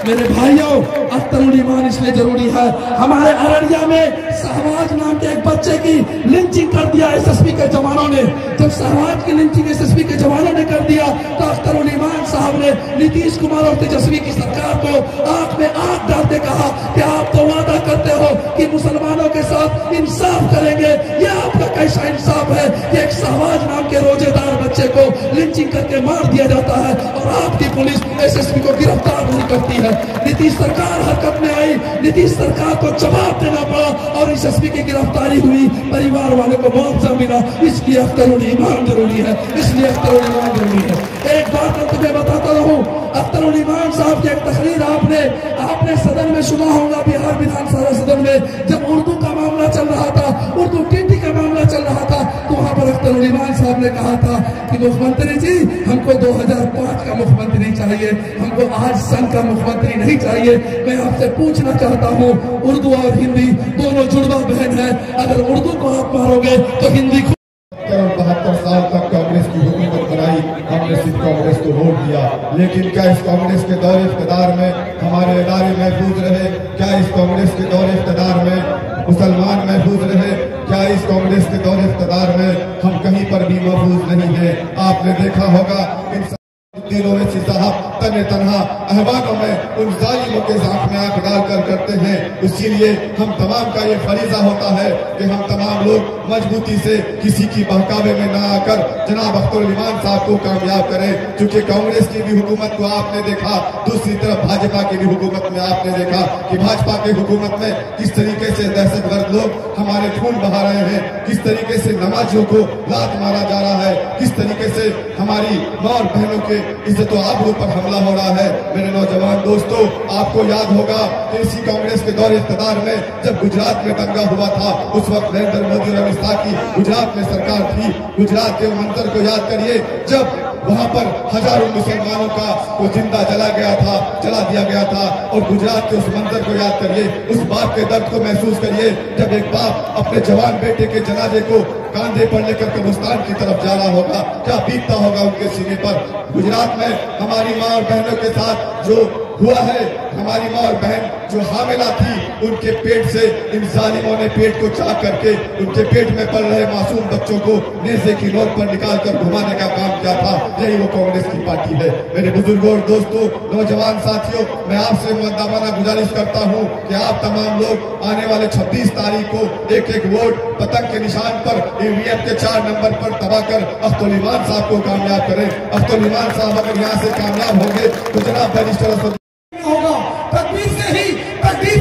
मेरे भाइयों, अख्तर उल ईमान इसलिए जरूरी है। हमारे अररिया में शहबाज नाम के एक बच्चे की लिंचिंग कर दिया एसएसपी के जवानों ने। जब शहबाज की लिंचिंग एसएसपी के जवानों ने कर दिया तो अख्तर उल ईमान साहब ने नीतीश कुमार और तेजस्वी की सरकार को आंख में आंख डालते कहा कि आप तो वादा करते हो कि मुसलमानों के साथ इंसाफ करेंगे, ये आपका कैसा इंसाफ है कि एक शहबाज नाम के रोजेदार बच्चे को लिंचिंग करके मार दिया जाता है और आपकी पुलिस एसएसपी को गिरफ्तार नहीं करती है। नीतीश सरकार हरकत में आई, नीतीश सरकार को जवाब देना पड़ा और एसएसपी की गिरफ्तारी हुई, परिवार वाले को मुआवजा मिला। इसलिए अख्तर उल ईमान जरूरी है, इसलिए अख्तर उल ईमान जरूरी है। एक बात मैं तुम्हें बताता रहूं, अख्तर उल ईमान साहब की एक तकरीर आपने सदन में सुना होगा, बिहार विधानसभा सदन में, जब उर्दू का मामला चल रहा था, उर्दू टीटी का मामला चल रहा था, तो वहां पर अख्तर उल ईमान साहब ने कहा था कि मुख्यमंत्री जी, हमको 2005 का मुख्यमंत्री चाहिए, हमको आज सन का मुख्यमंत्री नहीं चाहिए। मैं आपसे पूछना चाहता हूँ, उर्दू और हिंदी दोनों जुड़वा बहन है, अगर उर्दू को आप मारोगे तो हिंदी को। 72 साल तक कांग्रेस की हुकूमत बनाई, हमने सिर्फ कांग्रेस को वोट दिया, लेकिन क्या इस कांग्रेस के दौर इख्तियार में हमारे इदारे महफूज रहे? क्या इस कांग्रेस के दौर इख्तियार में मुसलमान महफूज रहे? क्या इस कांग्रेस के दौर इख्तियार में हम कहीं पर भी महफूज नहीं है? आपने देखा होगा दिनों में साहब तने तनहा अहवानों में उन जालिमों के आंख में आंख डालकर करते हैं। इसीलिए हम तमाम का ये फरीजा होता है कि हम तमाम लोग मजबूती से किसी की बहकावे में ना आकर जनाब अख्तर उल ईमान साहब को कामयाब करें। क्योंकि कांग्रेस की भी हुकूमत को आपने देखा, दूसरी तरफ भाजपा की भी हुकूमत में आपने देखा कि भाजपा की हुकूमत में किस तरीके से दहशतगर्द लोग हमारे खून बहा रहे हैं, किस तरीके से नमाजियों को लात मारा जा रहा है, किस तरीके से हमारी माँ और बहनों के इज्जत आबरू पर हमला हो रहा है। मेरे नौजवान दोस्तों, आपको याद होगा कि इसी कांग्रेस के दौर इख्तियार में जब गुजरात में दंगा हुआ था, उस वक्त नरेंद्र मोदी और अमित शाह की गुजरात में सरकार थी। गुजरात के मंजर को याद करिए, जब वहां पर हजारों मुसलमानों का वो जिंदा जला दिया गया था, और गुजरात के उस मंजर को याद करिए, उस बाप के दर्द को महसूस करिए जब एक बाप अपने जवान बेटे के जनाजे को कांधे पर लेकर कब्रिस्तान की तरफ जाना होगा, क्या बीतता होगा उनके सीने पर। गुजरात में हमारी माँ और बहनों के साथ जो हुआ है, हमारी माँ और बहन जो हामिला थी, उनके पेट से इन जालिमों ने पेट को चाक करके उनके पेट में पल रहे मासूम बच्चों को नेज़े की नोक पर निकालकर घुमाने का काम किया था। यही वो कांग्रेस की पार्टी है। मेरे बुजुर्गों और दोस्तों, नौजवान साथियों, मैं आपसे मुद्दामाना गुजारिश करता हूँ कि आप तमाम लोग आने वाले 26 तारीख को एक एक वोट पतंग के निशान पर ईवीएम के 4 नंबर पर दबाकर अख्तुल ईमान साहब को कामयाब करें। अख्तुल ईमान साहब अगर यहाँ से कामयाब होंगे तो जनाब बैरिस्टर होगा, तकदीर से ही तकदीर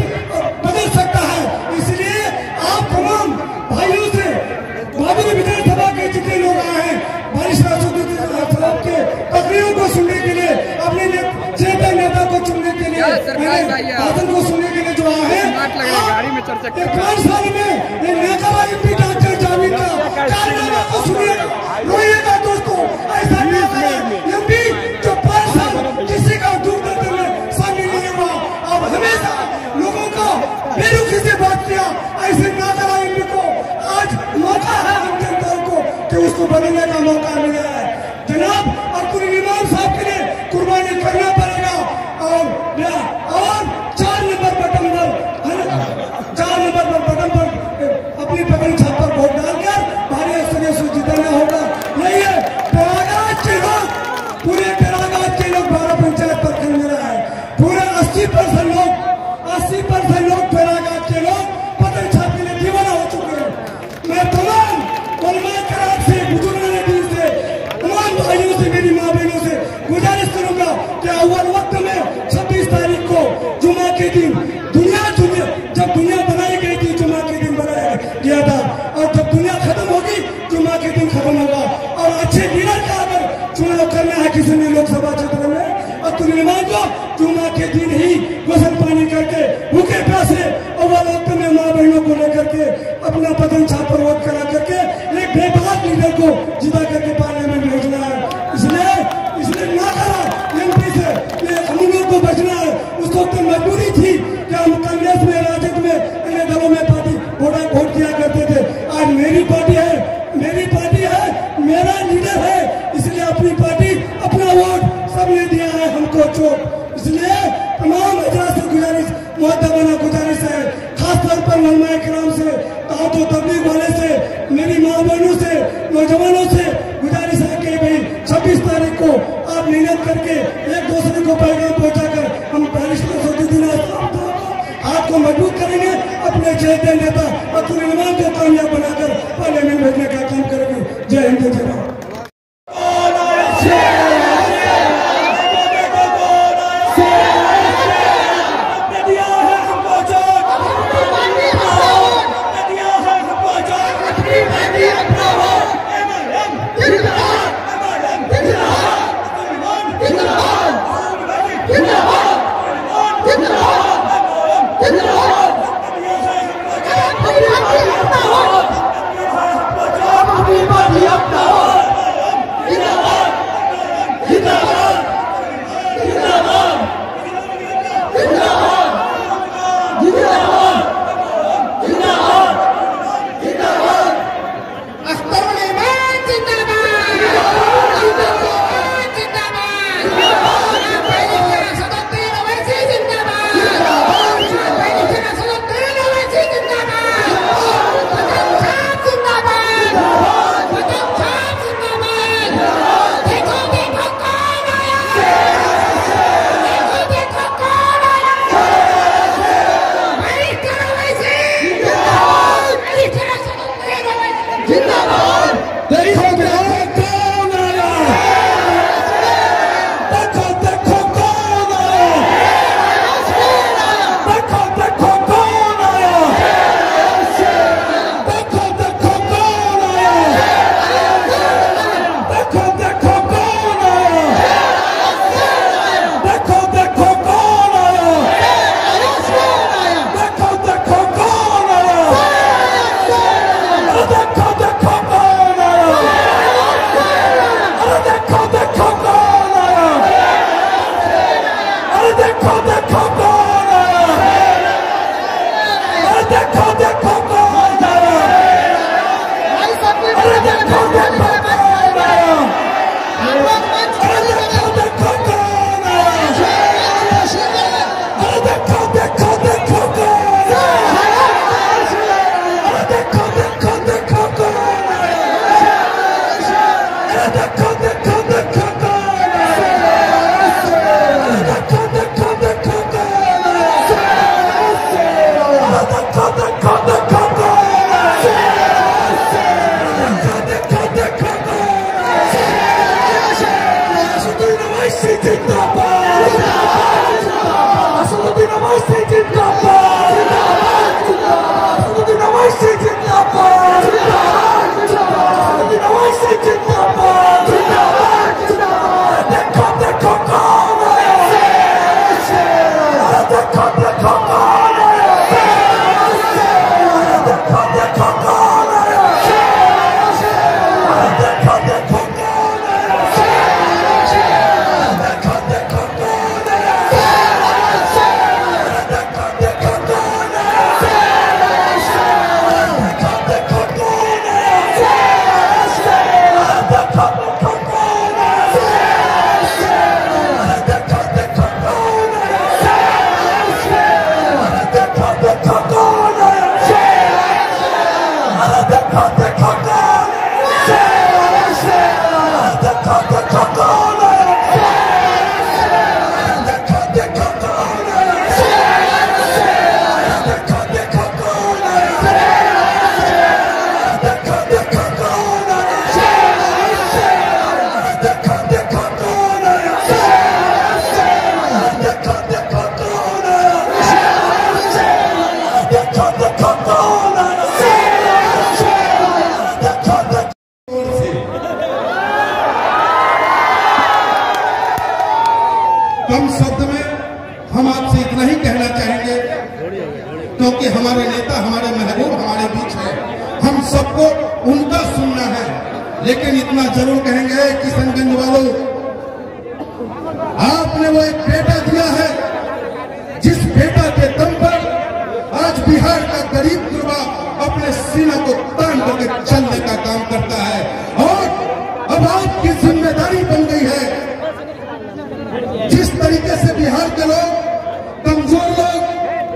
बदल सकता है। इसलिए आप तमाम भाइयों से बाबरी विधानसभा के जितने लोग आए हैं, बैरिस्टर साहब के तकरीरों को सुनने के लिए, अपने चेतन नेता को चुनने के लिए, भाषण को सुनने के लिए जो आए हैं, 5 साल में ये नेता एमपी डॉक्टर जावेद का कारनामा को सुनिएगा, रोइएगा दोस्तों। ऐसा नेता एमपी जो 5 साल किसी का दुख दर्द में अब हमेशा लोगों को बेरुखी से बात किया, ऐसे नाकरा एमपी को आज मौका है हम जनता को कि उसको बदलने का मौका मिला है। जनाब अब्दुल इमाम साहब के लिए कुर्बानी करना पड़ेगा और 4 नंबर बटन पर अपनी बटन छाप पर वोट डालकर भारी स्तरीय से जिताना होगा। यही है प्रयागराज के लोग, पूरे प्रयागराज के लोग 12 पंचायत पर खेल रहा है। पूरे 80% लोग प्रयागराज के लोग पतन छाप के लिए दीवाना हो चुके हैं। मैं तमाम उलमा कराम से, बुजुर्गान दीन से, तमाम भाइयों से, मेरी माँ बहनों से गुजारिश करूंगा कि अव्वल वक्त में 26 तारीख को जुमा के दिन जब दुनिया बनाई गई थी, जुमा के दिन बनाया गया था, और जब दुनिया खत्म होगी जुमा के दिन खत्म होगा। और अच्छे लीडर का अगर चुनाव करना है किसी ने लोकसभा क्षेत्र में, अब्दुल इमाम को जुमा के दिन ही गोसल पानी करके भूखे प्यासे अव्वल वक्त में माँ बहनों को लेकर के अपना पतन छाप पर वोट करा करके एक बेबाक लीडर को जिता करके पार्लियामेंट भेजना है। इसलिए ना करा एमपी से हम लोग को बचना है। उस वक्त मजबूरी थी कि हम कांग्रेस में, राजद में, अन्य दलों में पार्टी वोट किया करते थे। आज मेरी पार्टी है, मेरा लीडर है, इसलिए अपनी पार्टी, अपना वोट सबने दिया है हमको चोट। इसलिए तमाम हजरात से गुजारिश, मुअद्दबाना गुजारिश है, खासतौर पर उलमाए किराम से, दावत तबलीग वाले से, मेरी माँ बहनों से, नौजवानों से गुजारिश है कि भाई 26 तारीख को आप मेहनत करके एक दूसरे को पैगाम पहुंचाकर हम बैरिस्टर सदुद्दीन हाथ को मजबूत करेंगे, अपने चेहरे नेता अब्दुल इमाम को कामयाब बनाकर पार्लियामेंट भेजने का काम करेंगे। जय हिंद, जय भारत। जिंदाबाद। शब्द में हम आपसे इतना ही कहना चाहेंगे, क्योंकि हमारे नेता, हमारे महबूब हमारे बीच है, हम सबको उनका सुनना है। लेकिन इतना जरूर कहेंगे, किशनगंज वालों, आपने वो एक बेटा दिया है, जिस बेटा के दम पर आज बिहार का गरीब गुरबा अपने सीना को तान करके चलने का काम करता है। और अब आपकी जिम्मेदारी बन गई है, जिस तरीके से बिहार के लोग, कमजोर लोग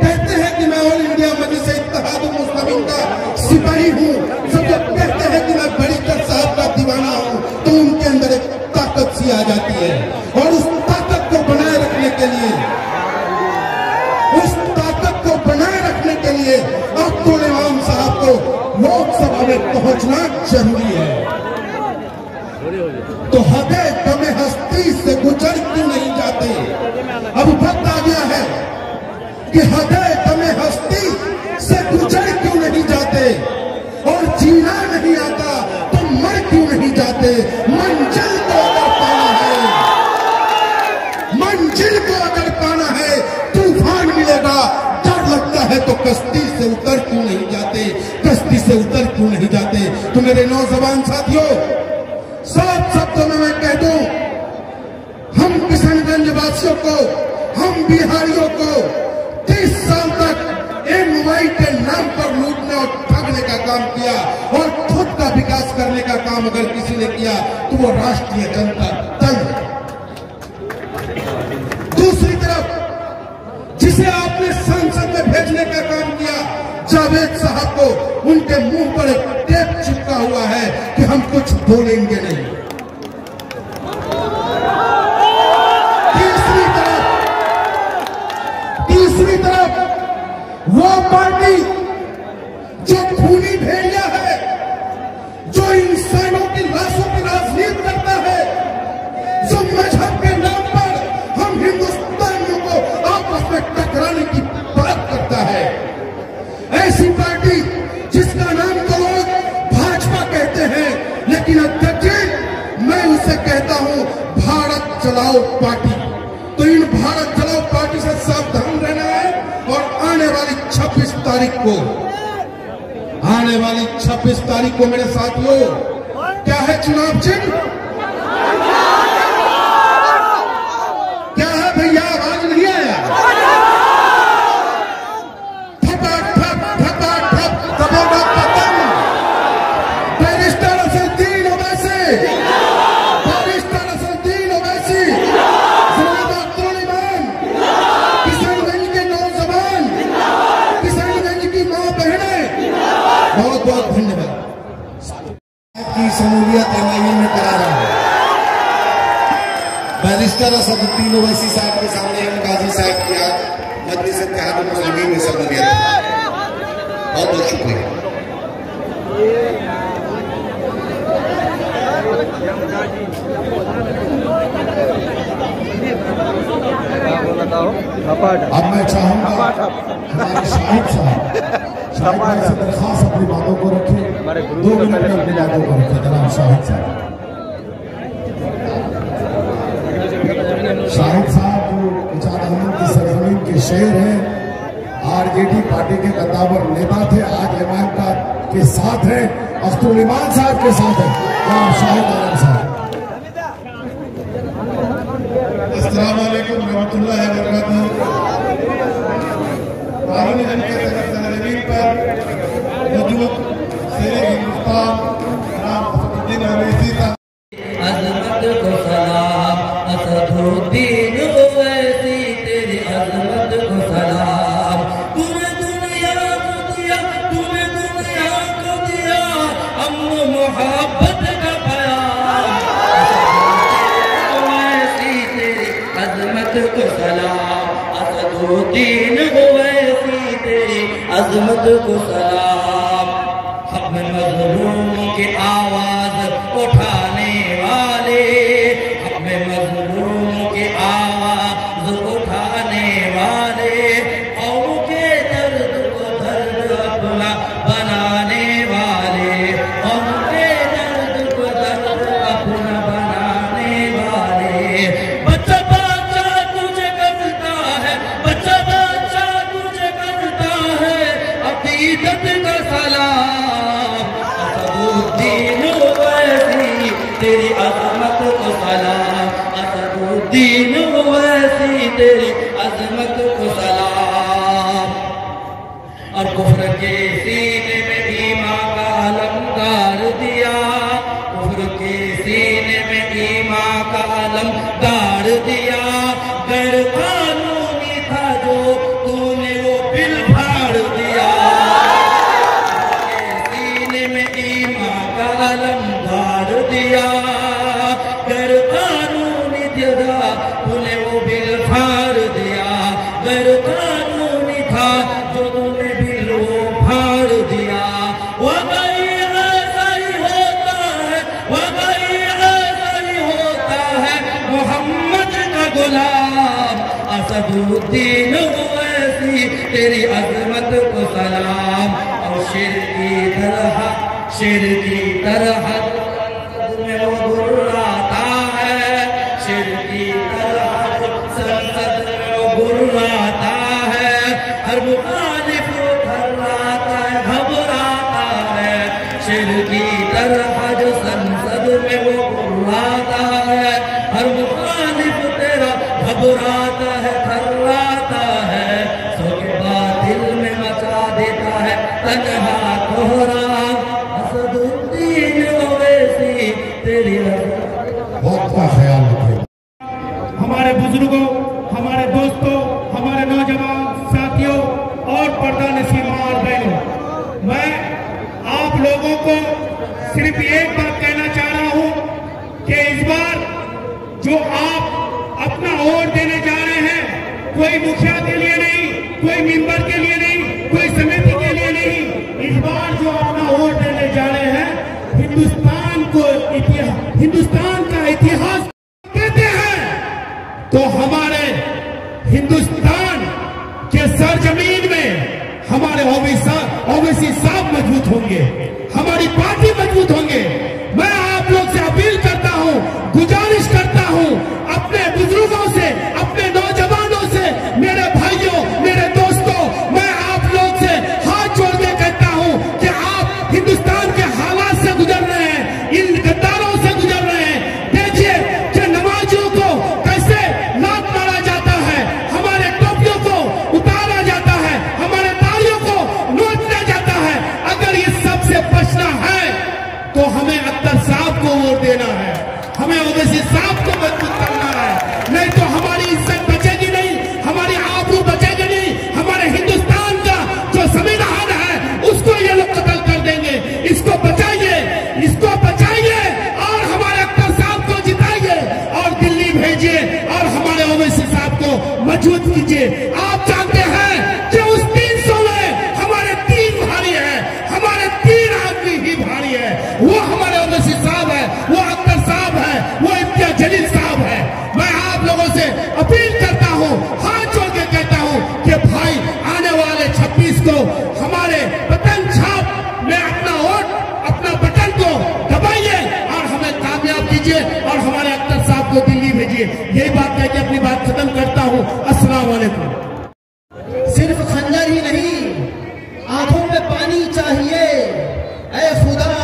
कहते हैं कि मैं ऑल इंडिया मजलिस इत्तेहाद मुस्लिमीन का सिपाही हूँ, सब लोग कहते हैं कि मैं बैरिस्टर साहब का दीवाना हूँ, तो उनके अंदर एक ताकत सी आ जाती है। और उस ताकत को बनाए रखने के लिए, उस ताकत को बनाए रखने के लिए अब्दुल इमाम साहब को लोकसभा में पहुंचना जरूरी है। तो हदे दमे हस्ती से गुजर क्यों नहीं जाते? अब वक्त आ गया है कि हदे दमे हस्ती से गुजर क्यों नहीं जाते? और जीना नहीं आता तो मर क्यों नहीं जाते? मंजिल को अगर पाना है, मंजिल को अगर पाना है, तूफान मिलेगा, डर लगता है तो कश्ती से उतर क्यों नहीं जाते? कश्ती से उतर क्यों नहीं जाते? तो मेरे नौजवान साथियों, साफ शब्दों में मैं कह दूं, हम किशनगंज वासियों को, हम बिहारियों को 30 साल तक एमवाई के नाम पर लूटने और ठगने का काम किया, और खुद का विकास करने का काम अगर किसी ने किया तो वो राष्ट्रीय जनता दल। दूसरी तरफ जिसे आपने संसद में भेजने का काम किया, जावेद साहब को, उनके मुंह पर एक टेप चिपका हुआ है कि हम कुछ बोलेंगे नहीं। तीसरी तरफ वो पार्टी जो खूनी भेड़िया है, जो इंसानों की लाशों की राजनीति करता है, जो मजहब के नाम पर हम हिंदुस्तानियों को आपस में टकराने की बात करता है, ऐसी पार्टी जिसका नाम तो लोग भाजपा कहते हैं, लेकिन अध्यक्ष मैं उसे कहता हूं भारत चलाओ पार्टी। तो इन भारत चलाओ पार्टी से सावधान रहना है। और आने वाली 26 तारीख को, आने वाली 26 तारीख को मेरे साथियों, क्या है चुनाव चिन्ह? क्या है भैया? आवाज नहीं आया। बहुत बहुत धन्यवाद। की शमूलियत एमआईएम में करा रहा है। बैरिस्टर असदुद्दीन ओवैसी साहब के सामने हम गाजी साहब की मजलिस इत्तेहाद मुस्लिमीन में शमूलियत। बहुत बहुत शुक्रिया। अब मैं चाहूंगा हमारे शाहिद साहब से दरखास्त अपनी बातों को रखें, 2 मिनट में अपनी बातों को रखें। जनाब शाहिद साहब जो इजाद अहमद की सरजमीन के शेर हैं, आरजेडी पार्टी के कद्दावर नेता थे, आज इमाम के साथ हैं, अख्तरुल इमान साहब के साथ हैं। जनाब शाहिद आलम साहब। अस्सलाम वालेकुम रहमतुल्लाहि व बरकातहू। सरजमीन पर मौजूद शेर हिंदुस्तान जनाब असदुद्दीन ओवैसी साहब, अज़मत को सलाम, असदुद्दीन ओवैसी तेरी अज़मत को सलाम। तूने दुनिया को दिया, तूने दुनिया को दिया अम्न मोहब्बत का प्यार। ओवैसी तेरी अज़मत को सलाम, असदुद्दीन ओवैसी तेरी अज़मत को सलाम। हक में मज़लूम की आवाज़ उठाने वाले, हक में मज़लूम की आवाज़ उठाने वाले, कौम के दर्द को दर्द अपना बनाने वाले, कौम के दर्द को दर्द अपना बनाने वाले। बच्चा बच्चा तुझे तेरी अजमत को सलाम। और कुफ्र के सीने में ईमान का अलंकार दिया, कुफ्र के सीने में ईमान का अलंकार दिया। गैर कानूनी था जो तूने वो बिल फाड़ दिया, सीने में ईमान का अलंकार दिया। गैर कानूनी था तूने वो बिल फाड़ दिया, गैर कानूनी था जो तूने बिल वो फाड़ दिया। वही ऐसा ही होता है, वही ऐसा ही होता है मोहम्मद का गुलाम। असदुद्दीन ओवैसी तेरी अजमत को सलाम। और शेर की तरह में वो गुर्राता है, शेर की तरह संसद में वो गुर्राता है। हर मुखालिफ थर्राता है, घबराता है, शेर की तरह जो संसद में वो गुर्राता है। हर मुखालिफ तेरा घबराता है, थर्राता है। सो के बातिल में मचा देता है तन्हा कोहराम। असदुद्दीन ओवैसी तेरी बहुत का ख्याल रखें। हमारे बुजुर्गों, हमारे दोस्तों, हमारे नौजवान साथियों और पर्दा नसीब माँ और बहनों, मैं आप लोगों को सिर्फ एक बात कहना चाह रहा हूं कि इस बार जो आप अपना वोट देने जा रहे हैं, कोई मुखिया के लिए नहीं, कोई मेंबर के लिए नहीं, कोई समिति के लिए नहीं, इस बार जो अपना वोट देने जा रहे हैं हिंदुस्तान का इतिहास कहते हैं, तो हमारे हिंदुस्तान के सरजमीन में हमारे ओवैसी साहब मजबूत होंगे, हमारी पार्टी मजबूत होंगे। मैं आप लोग से अपील करता हूं, गुजारिश करता हूं, अपने बुजुर्गों से, अपने नौजवानों से, मेरे भाइयों, मेरे दोस्तों, मैं आप लोग से हाथ जोड़ के कहता हूं कि आप हिंदुस्तान के हालात से गुजर रहे हैं, इन गद्दारों से गुजर रहे हैं। देखिए कि नमाजियों को कैसे लात मारा जाता है, हमारे टोपियों को उतारा जाता है, हमारे तालियों को नोचा जाता है। अगर इस सब से बचना है तो हमें अख्तर साहब को वोट देना है, हमें ओवैसी साहब को मजबूत करना है। नहीं तो हमारी इज्जत बचेगी नहीं, हमारी आबरू बचेगी नहीं, हमारे हिंदुस्तान का जो संविधान है उसको ये लोग कत्ल कर देंगे। इसको बचाइए, इसको बचाइए और हमारे अख्तर साहब को जिताइए और दिल्ली भेजिए और हमारे ओवैसी साहब को मजबूत कीजिए। आप जानते हैं कि उस 300 में हमारे 3 भारी है, हमारे 3 आदमी ही भारी है। वो हमारे ओवैसी साहब है, वो अख्तर साहब है, वो इम्तियाज जलील साहब है। मैं आप लोगों से अपील करता हूं, हाथ जोड़ के कहता हूं कि भाई आने वाले 26 को हमारे बटन छाप में अपना वोट, अपना बटन को दबाइए और हमें कामयाब कीजिए और हमारे अख्तर साहब को दिल्ली भेजिए। यही बात कह के अपनी बात खत्म करता हूं। अस्सलाम वालेकुम। सिर्फ खंजर ही नहीं, आंखों में पानी चाहिए। ऐ खुदा,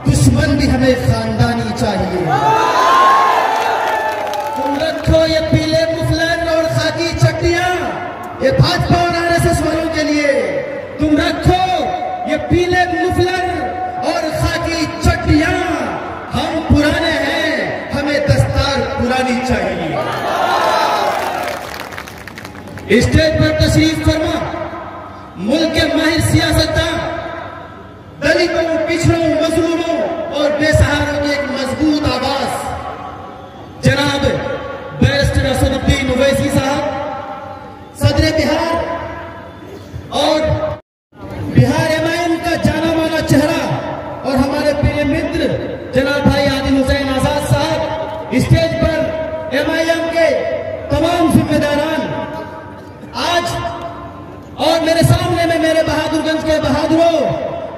दुश्मन भी हमें खानदानी चाहिए। तुम रखो ये पीले मुफलर और खाकी चट्टियां, ये भाजपा और आरएसएस वालों के लिए। तुम रखो ये पीले मुफलर और खाकी चट्टियां। हम पुराने हैं, हमें दस्तार पुरानी चाहिए। स्टेज पर तशरीफ फरमा मुल्क के माहिर सियासतदान, दलितों, पिछड़ों, मजलूमों और बेसहारों की एक मजबूत आवाज जनाब बैरिस्टर असदुद्दीन ओवैसी साहब, सदर बिहार और बिहार एमआईएम का जाना माना चेहरा और हमारे प्रिय मित्र जनाब भाई आदिल हुसैन आजाद साहब, स्टेज पर एमआईएम के तमाम जिम्मेदारान आज, और मेरे सामने में मेरे बहादुरगंज के बहादुरों,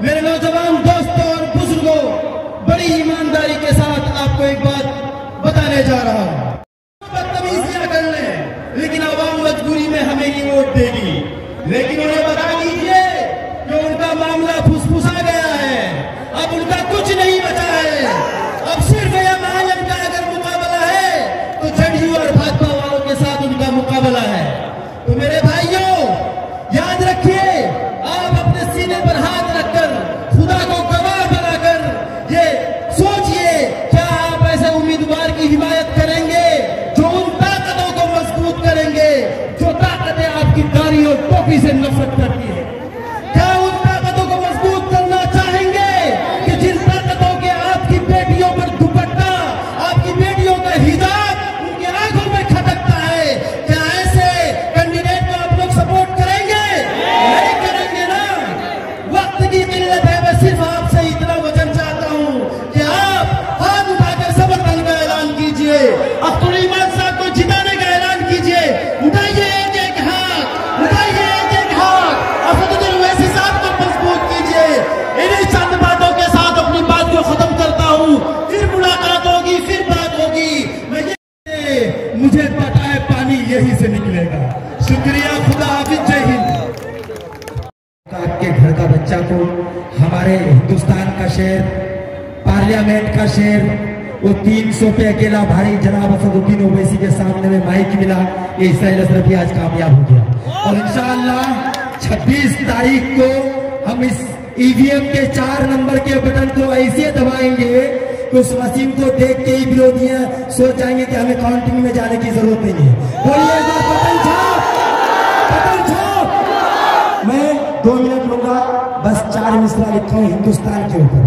मेरे नौजवान दोस्तों और बुजुर्गों, बड़ी ईमानदारी के साथ आपको एक बात बताने जा रहा हूं। बदतमीजियां कर लें, लेकिन आवाम मजबूरी में हमें ही वोट देगी। लेकिन उन्हें बता दीजिए कि उनका मामला फुसफुसा गया है, अब उनका कुछ नहीं बचा है। अब सिर्फ एमआईएम का अगर मुकाबला है तो जेडीयू और भाजपा वालों के साथ उनका पार्लियामेंट का शेर वो 300 पे अकेला भारी जनाब असदुद्दीन ओवैसी के सामने में माइक मिला, ये इसराइल अशरफी आज कामयाब हो गया। और इंशाअल्लाह 26 तारीख को हम इस ईवीएम के 4 नंबर के बटन को ऐसे दबाएंगे कि उस मशीन को देख के ही विरोधियां सोच जाएंगे कि हमें काउंटिंग में जाने की जरूरत नहीं है। बोलिए एक बार बटन छाप, बटन छाप। मैं 2 मिनट लूंगा, बस 4 मिसरा लिखा हूं हिंदुस्तान के ऊपर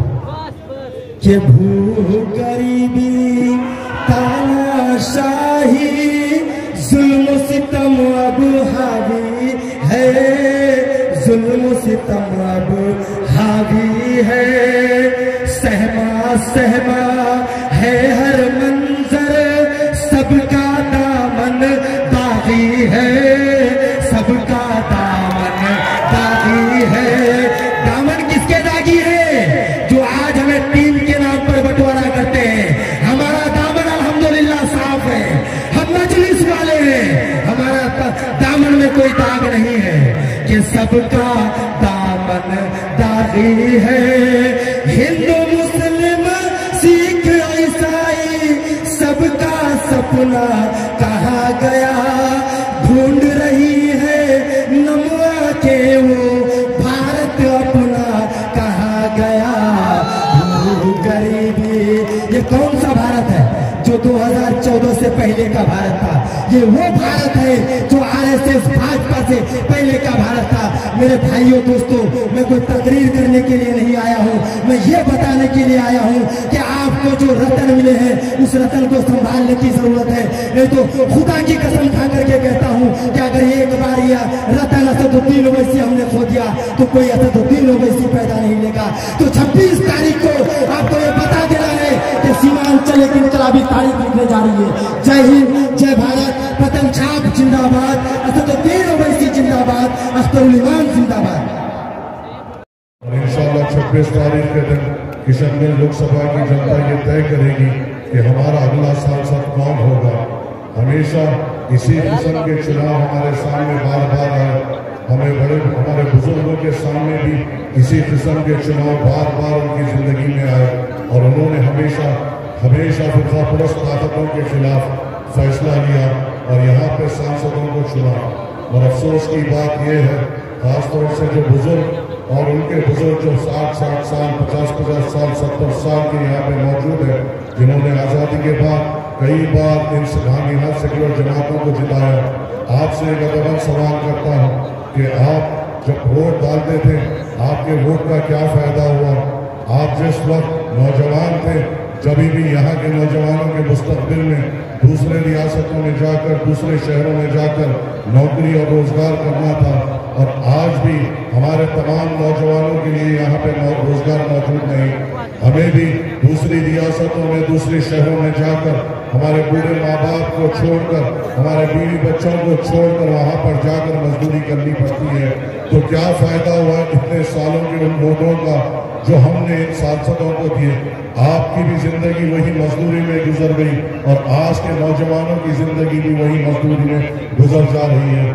कि भूख गरीबी तानाशाही जुल्म सितम अब हावी है, जुल्म सितम अब हावी है, सहमा सहमा है हर मंजर, सबका दामन दागी है, सबका दामन दागी है। दामन किसके दागी है? जो आज हमें टीम के नाम पर बंटवारा करते हैं। हमारा दामन अल्हम्दुलिल्लाह साफ है, हम मजलिस वाले हैं, हमारा दामन में कोई दाग नहीं है कि सबका दामन दागी है। हिंदू मुस्लिम सिख ईसाई सबका सपना कहा गया, ढूंढ रही है नमवा के वो भारत अपना कहा गया। गरीबी ये कौन सा भारत है जो 2014 से पहले का भारत था? ये वो भारत है जो आरएसएस भाजपा से पहले का भारत था। मेरे भाइयों दोस्तों, मैं कोई तकरीर करने के लिए नहीं आया हूँ, मैं ये बताने के लिए आया हूँ कि आपको जो रतन मिले हैं उस रतन को संभालने की जरूरत है। नहीं तो खुदा की कसम खा करके कहता हूँ कि अगर एक बार यह रतन असदुद्दीन ओवैसी हमने खो दिया तो कोई असदुद्दीन ओवैसी पैदा नहीं लेगा। तो 26 तारीख को आपको ये बता देना है कि सीमांचल एक इनकलाबी तारीख लिखने जा रही है। जय हिंद, जय भारत, पतन छाप जिंदाबाद, असदुद्दीन ओवैसी जिंदाबाद, अख्तरुल इमान जिंदाबाद। इंशाअल्लाह 26 तारीख के दिन किशनगंज लोकसभा की जनता ये तय करेगी कि हमारा अगला सांसद कौन होगा। हमेशा इसी किस्म के चुनाव हमारे सामने बार बार आए, हमारे बुजुर्गों के सामने भी इसी किस्म के चुनाव बार बार उनकी जिंदगी में आए और उन्होंने हमेशा फिरकापरस्त ताकतों के खिलाफ फैसला लिया और यहाँ पे सांसदों को चुना। और अफसोस की बात यह है, खासतौर से जो बुजुर्ग और उनके बुजुर्ग जो 60-60 साल, 50-50 साल, 70 साल के यहाँ पे मौजूद है, जिन्होंने आज़ादी के बाद कई बार इन धामीनाथ सेकुलर जमातों को जिताया। आपसे एक अदबन सवाल करता हूँ कि आप जब वोट डालते थे, आपके वोट का क्या फायदा हुआ? आप जिस वक्त नौजवान थे, जब भी यहाँ के नौजवानों के मुस्तकबिल में दूसरे रियासतों में जाकर, दूसरे शहरों में जाकर नौकरी और रोजगार करना था, और आज भी हमारे तमाम नौजवानों के लिए यहाँ पे रोजगार मौजूद नहीं। हमें भी दूसरी रियासतों में, दूसरे शहरों में जाकर हमारे बूढ़े माँ बाप को छोड़कर, हमारे बीवी बच्चों को छोड़कर वहाँ पर जाकर मजदूरी करनी पड़ती है। तो क्या फायदा हुआ इतने सालों के उन वोटों का जो हमने इन सांसदों को दिए? आपकी भी जिंदगी वही मजदूरी में गुजर गई और आज के नौजवानों की जिंदगी भी वही मजदूरी में गुजर जा रही है।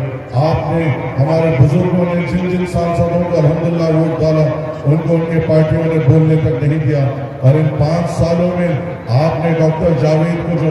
आपने, हमारे बुजुर्गों ने जिन जिन सांसदों को अल्हम्दुलिल्लाह वोट डाला, उनको उनके पार्टियों ने बोलने तक नहीं दिया। और इन 5 सालों में आपने डॉक्टर जावेद को जो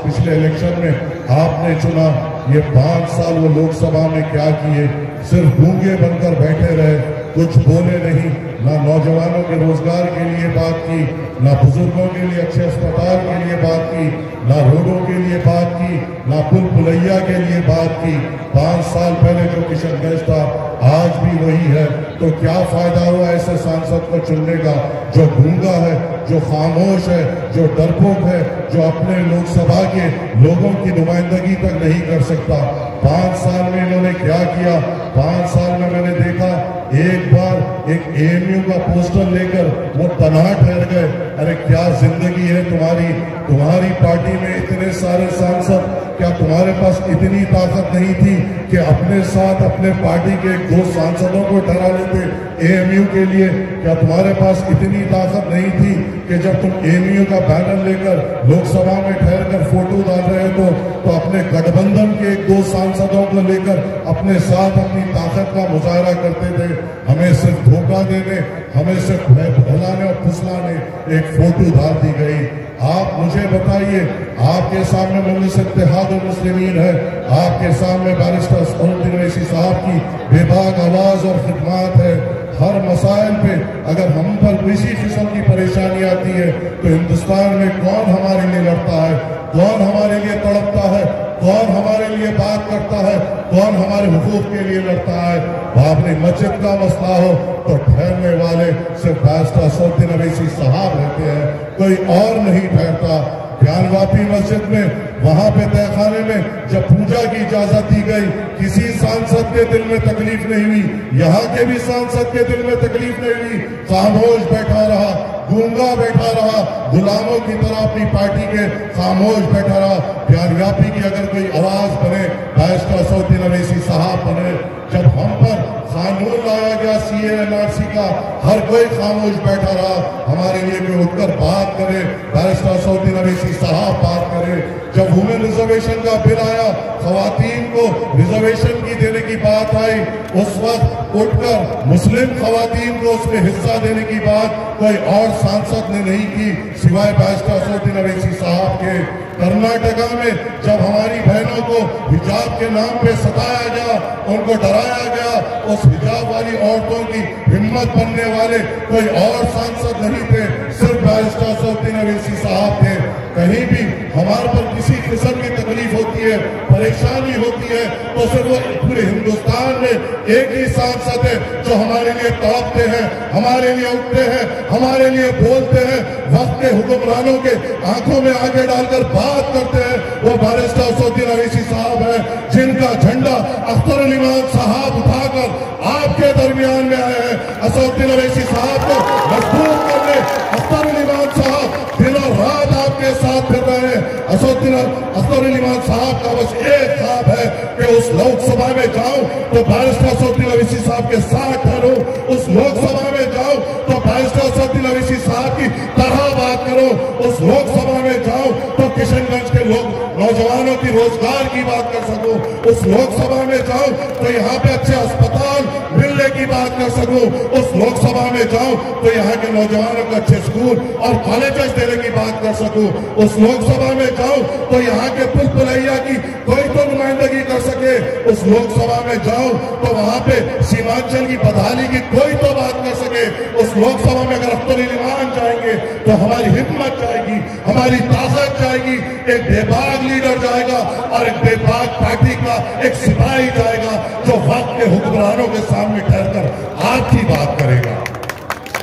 पिछले इलेक्शन में आपने चुना, ये 5 साल वो लोकसभा में क्या किए? सिर्फ गूंगे बनकर बैठे रहे, कुछ बोले नहीं, ना नौजवानों के रोजगार के लिए बात की, ना बुजुर्गों के लिए अच्छे अस्पताल के लिए बात की, ना रोडों के लिए बात की, ना पुल पुलैया के लिए बात की। 5 साल पहले जो किशनगंज था आज भी वही है। तो क्या फायदा हुआ ऐसे सांसद को चुनने का जो गूंगा है, जो खामोश है, जो डरपोक है, जो अपने लोकसभा के लोगों की नुमाइंदगी तक नहीं कर सकता? 5 साल में इन्होंने क्या किया? 5 साल में मैंने देखा एक बार एक एएमयू का पोस्टर लेकर वो तनहा ठहर गए। अरे क्या जिंदगी है तुम्हारी? तुम्हारी पार्टी में इतने सारे सांसद क्या तुम्हारे पास इतनी ताकत नहीं थी कि अपने साथ अपने पार्टी के 2 सांसदों को ठहरा लेते एएमयू के लिए? क्या तुम्हारे पास इतनी ताकत नहीं थी कि जब तुम एएमयू का बैनर लेकर लोकसभा में ठहरकर फोटो डाल रहे हो तो अपने गठबंधन के 2 सांसदों को लेकर अपने साथ अपनी ताकत का मुजाहरा करते थे? हमें सिर्फ धोखा देने, हमें सिर्फ बहलाने और फुसलाने एक फोटो डाल दी गई। आप मुझे बताइए, आपके सामने मुजलिस इत्तेहाद मुस्लिमीन है, आपके सामने बैरिस्टर असदुद्दीन ओवैसी साहब की बेबाक आवाज और खिदमत है। हर मसाइल पे अगर हम पर किसी किस्म की परेशानी आती है तो हिंदुस्तान में कौन हमारे लिए लड़ता है, कौन हमारे लिए तड़पता है, कौन हमारे लिए बात करता है, कौन हमारे हुकूक के लिए लड़ता है? बाबरी मस्जिद का मसला हो तो ठहरने वाले सिर्फ बैरिस्टर असदुद्दीन ओवैसी साहब रहते हैं, कोई और नहीं ठहरता। ज्ञानवापी मस्जिद में, वहां पे तहखाने में जब पूजा की इजाजत दी गई, किसी सांसद के दिल में तकलीफ नहीं हुई, यहाँ के भी सांसद के दिल में तकलीफ नहीं हुई। खामोश बैठा रहा, गूंगा बैठा रहा, गुलामों की तरह अपनी पार्टी के खामोश बैठा रहा। ज्ञानवापी की अगर कोई आवाज बने, बैरिस्टर असदुद्दीन ओवैसी साहब बने। जब हम पर कानून लाया गया CA-NRC का, हर कोई खामोश बैठा रहा। हमारे लिए कोई उठकर बात करे, बैरिस्टर असदुद्दीन ओवैसी साहब बात करे। जब वुमेन रिजर्वेशन का बिल आया, खवातीन को रिजर्वेशन की देने की बात आई, उस वक्त उठकर मुस्लिम खवातीन को उसमें हिस्सा देने की बात कोई और सांसद ने नहीं की सिवाय बैरिस्टर असदुद्दीन ओवैसी साहब के। कर्नाटका में जब हमारी बहनों को हिजाब के नाम पे सताया गया, उनको डराया गया, उस हिजाब वाली औरतों की हिम्मत बनने वाले कोई और सांसद नहीं थे, सिर्फ बैरिस्टर असदुद्दीन ओवैसी साहब थे। कहीं भी हमारे पर किसी किस्म की तकलीफ होती है, परेशानी होती है, तो सिर्फ वो पूरे हिंदुस्तान में एक ही सांसद है जो हमारे लिए तड़पते हैं, हमारे लिए उठते हैं, हमारे लिए बोलते हैं, वक्त के हुक्मरानों के आंखों में आगे डालकर बात करते हैं। वो बैरिस्टर असदुद्दीन ओवैसी साहब है, जिनका झंडा अख्तर अली मान साहब उठाकर आपके दरमियान में आए हैं। असदुद्दीन ओवैसी साहब को मजबूत करने अख्तर अली मान साहब दिनों रात आपके साथ फिर रहे हैं। अख्तर अली मान साहब का बस एक ख्वाब है कि उस लोकसभा में जाऊं तो बैरिस्टर असदुद्दीन ओवैसी साहब के साथ ठहरूं, उस लोकसभा में जाऊं तो बैरिस्टर असदुद्दीन ओवैसी साहब की तरह बात करूं, उस लोकसभा में जाऊं तो किशनगंज के लोग नौजवानों की रोजगार की बात कर सकूं, उस लोकसभा में जाऊं तो यहाँ पे अच्छे अस्पताल मिलने की बात कर सकूं, उस लोकसभा में जाऊं तो यहाँ के नौजवानों को अच्छे स्कूल और कॉलेजेस देने की बात कर सकूं, उस लोकसभा में जाऊं तो यहाँ के पुल पुलैया की कोई तो नुमाइंदगी कर सके, उस लोकसभा में जाऊं तो वहां पे सीमांचल की बदहाली की कोई तो बात कर सके। उस लोकसभा में अगर अख्तर अली मान जाएंगे तो हमारी हिम्मत जाएगी, हमारी ताकत जाएगी, एक बेबाक लीडर जाएगा और एक बेबाक पार्टी का एक सिपाही जाएगा जो वक्त के हुक्मरानों के सामने ठहरकर आपकी बात करेगा।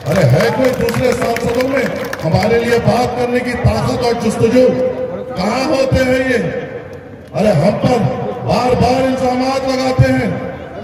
अरे है कोई दूसरे सांसदों में हमारे लिए बात करने की ताकत और जुस्तजू? कहां होते हैं ये? अरे हम पर बार बार इल्जामात लगाते हैं।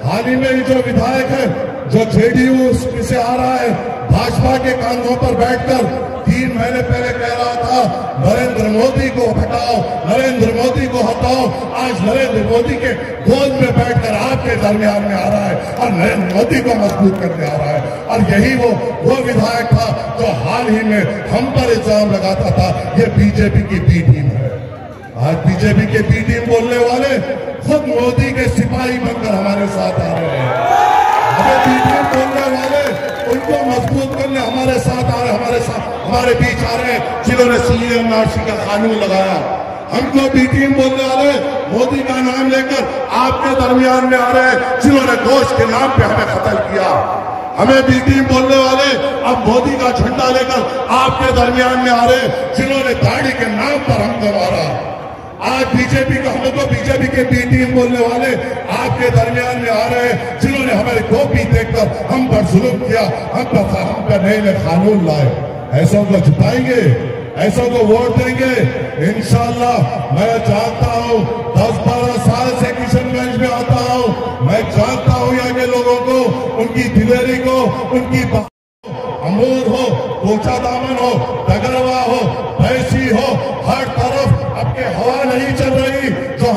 हाल ही में ये जो विधायक है, जो जेडीयू से आ रहा है, भाजपा के कांधों पर बैठकर 3 महीने पहले कह रहा था नरेंद्र मोदी को हटाओ, नरेंद्र मोदी को हटाओ। आज नरेंद्र मोदी के गोद में बैठकर आपके दरमियान में आ रहा है और नरेंद्र मोदी को मजबूत करने आ रहा है। और यही वो विधायक था जो हाल ही में हम पर इल्जाम लगाता था ये बीजेपी की बी टीम है। आज बीजेपी के बी टीम बोलने वाले खुद मोदी के सिपाही बनकर हमारे साथ आ रहे हैं। हमें बी टीम बोलने वाले उनको मजबूत करने हमारे साथ आ रहे, हमारे बीच आ रहे हैं जिन्होंने CA-NRC का कानून लगाया। हमको बी टीम बोलने वाले मोदी का नाम लेकर आपके दरमियान में आ रहे हैं जिन्होंने गोश्त के नाम पे हमें कत्ल किया। हमें बी टीम बोलने वाले अब मोदी का झंडा लेकर आपके दरमियान में आ रहे हैं जिन्होंने दाढ़ी के नाम पर हमको मारा। आज बीजेपी का हमको बीजेपी के बी टीम बोलने वाले आपके दरमियान में आ रहे हैं जिन्होंने हमारे गोपी देखकर हम पर जुल्म किया, हम पर नए कानून लाए। ऐसों को जिताएंगे, ऐसों को वोट देंगे इंशाअल्लाह। मैं जानता हूं 10-12 साल से किशनगंज में आता हूं, मैं जानता हूं यहाँ के लोगों को, उनकी दिलेरी को, उनकी अमूद हो, कोचा दामन हो, डगरवा हो, भैंसी हो, हर तरफ अब के हवा नहीं चल रही जो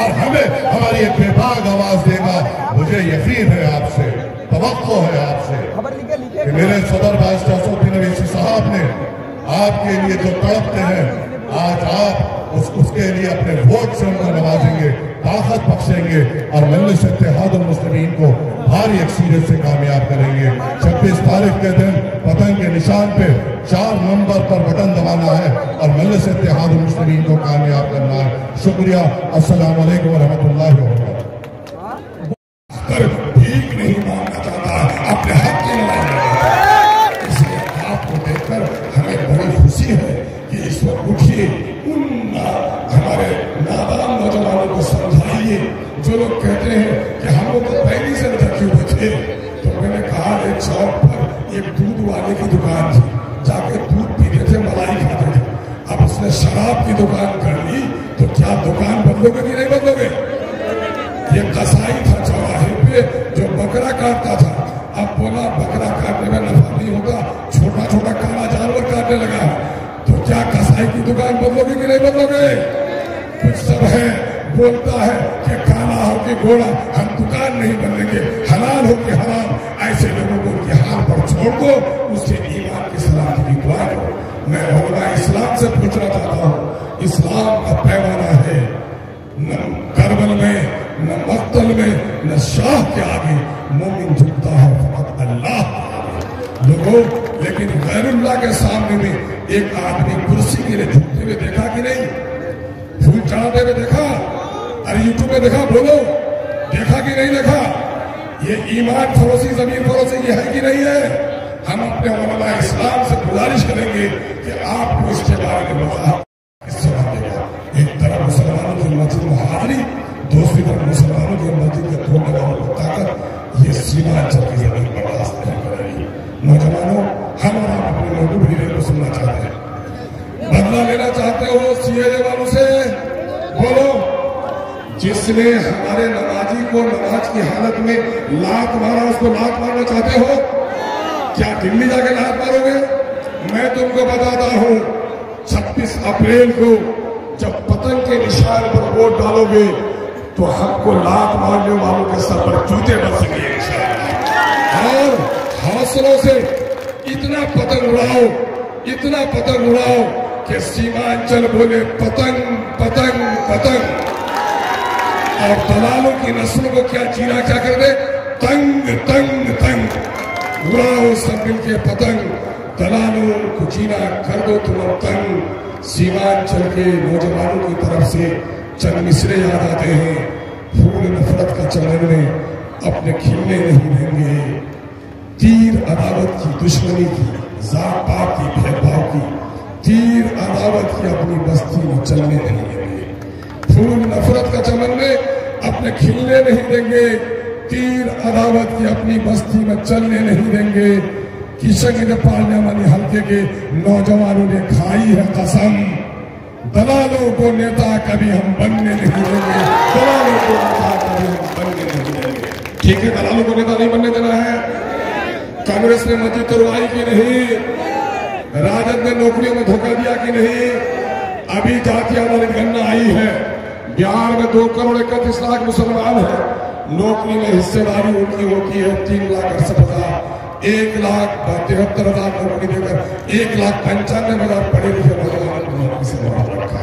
और हमें हमारी एक बेबाक आवाज देगा। मुझे यकीन है आपसे, तवक्को है आपसे कि मेरे सदर बादशाह असदुद्दीन अवैसी साहब ने आपके लिए जो तड़पते हैं, आज आप उसके लिए अपने वोट से उनको नवाजेंगे, ताकत बख्शेंगे और मजलिस इत्तेहादुल मुस्लिमीन को भारी अक्सरियत से कामयाब करेंगे। 26 तारीख के दिन पतंग के निशान पे 4 नंबर पर बटन दबाना है और मजलिस इत्तेहादुल मुस्लिमीन को कामयाब करना है। शुक्रिया। अस्सलाम वालेकुम रहमतुल्लाहि व बरकातहू। भीख नहीं मांगना चाहता, अपने हक की लड़ाई लड़ेगा। इसलिए आपको देखकर हमें बड़ी खुशी है कि इस वक्त उठिए, उन हमारे नादान नौजवानों को समझाइए जो लोग कहते हैं कि हम लोग तो पहली से रखे हुए थे। तो मैंने कहा एक चौक पर एक दूध वाले की दुकान थी, जाके दूध पीते थे, मलाई खाते थे। अब उसने शराब की दुकान कर ली, तो क्या दुकान बदलोगे कि नहीं बदलोगे? ये कसाई था चौराहे पे जो बकरा काटता था, अब बोला बकरा काटने में नफा नहीं होगा, छोटा छोटा काला जानवर काटने लगा है, तो क्या कसाई की दुकान बदलोगे कि नहीं बदलोगे? कुछ सब है बोलता है कि काला हो के घोड़ा, हम दुकान नहीं बदलेंगे, हलाल हो के हराम। ऐसे लोगों को उनके हाल पर छोड़ दो, उससे ईमान की सलामती की दुआ करो। मैं उलमा इस्लाम से पूछना चाहता हूँ, इस्लाम का पैमाना है न करबल में, न मक्तल में, न शाह के आगे मोमिन झुकता है फकत अल्लाह के आगे। लोगों, लेकिन गैरुल्लाह के सामने में एक आदमी कुर्सी के लिए झुकते हुए देखा कि नहीं? फूल चढ़ाते हुए देखा? अरे यूट्यूब में देखा, बोलो, देखा कि नहीं देखा? ये ईमान फरोसी, जमीन फरोसी ये है कि नहीं है? हम अपने उलमा इस्लाम से गुजारिश करेंगे कि आपको इसके बारे में बताओ। इससे बातेगा एक तरफ मुसलमानों की मस्जिद में हाजिरी, दूसरी तरफ मुसलमानों की मस्जिद के तोड़ने वालों की ताकत, ये सीमांचल की जमीन बर्दाश्त नहीं करेगी। नौजवानों, हमारा अपने मौजूद हीरे को सुनना चाहते हैं, बदला लेना चाहते हो सीएए वालों से? बोलो। जिसने हमारे नमाजी को नमाज की हालत में लात मारा, उसको लात मारना चाहते हो? क्या दिल्ली जाके लात मारोगे? मैं तुमको बताता हूं, 26 अप्रैल को जब पतंग के निशान पर वोट डालोगे तो हमको लात मारने वालों के सर पर जूते बरसेंगे इंशाअल्लाह। और हौसलों से इतना पतंग उड़ाओ, इतना पतंग उड़ाओ कि सीमांचल बोले पतंग पतंग पतंग। और दलालों की नस्लों को क्या चीना क्या कर दे? तंग तंग तंग। उड़ाओ सब मिलके पतंग, दलालों को चीना कर दो तुम तंग। सीमांचल के नौजवानों की तरफ से चंद मिसरे याद आते हैं। फूल नफरत का चमन में अपने खिलने नहीं देंगे, तीर अदावत की, दुश्मनी की, जात पात की, भेदभाव की, तीर अदावत की अपनी बस्ती में चलने नहीं देंगे। फूल नफरत का चमन में अपने खिलने नहीं देंगे, तीर अदावत की अपनी बस्ती में चलने नहीं देंगे। किशनगंज पार्लियामानी हल्के के नौजवानों ने खाई है कसम, दलालों को नेता कभी हम बनने नहीं देंगे, दलालों को नेता कभी हम बनने नहीं देंगे। ठीक है, दलालों को नेता नहीं बनने देना है। कांग्रेस ने मस्जिद तोड़वाई की नहीं? राजद ने नौकरियों में धोखा दिया कि नहीं? अभी जातीय जनगणना आई है, बिहार में 2 करोड़ 31 लाख मुसलमान है, नौकरी में हिस्सेदारी उनकी होती है 3,68,000। 1,73,000 नौकरी देकर 1,95,000 पढ़े लिखे नौजवानों को नौकरी से बाहर रखा।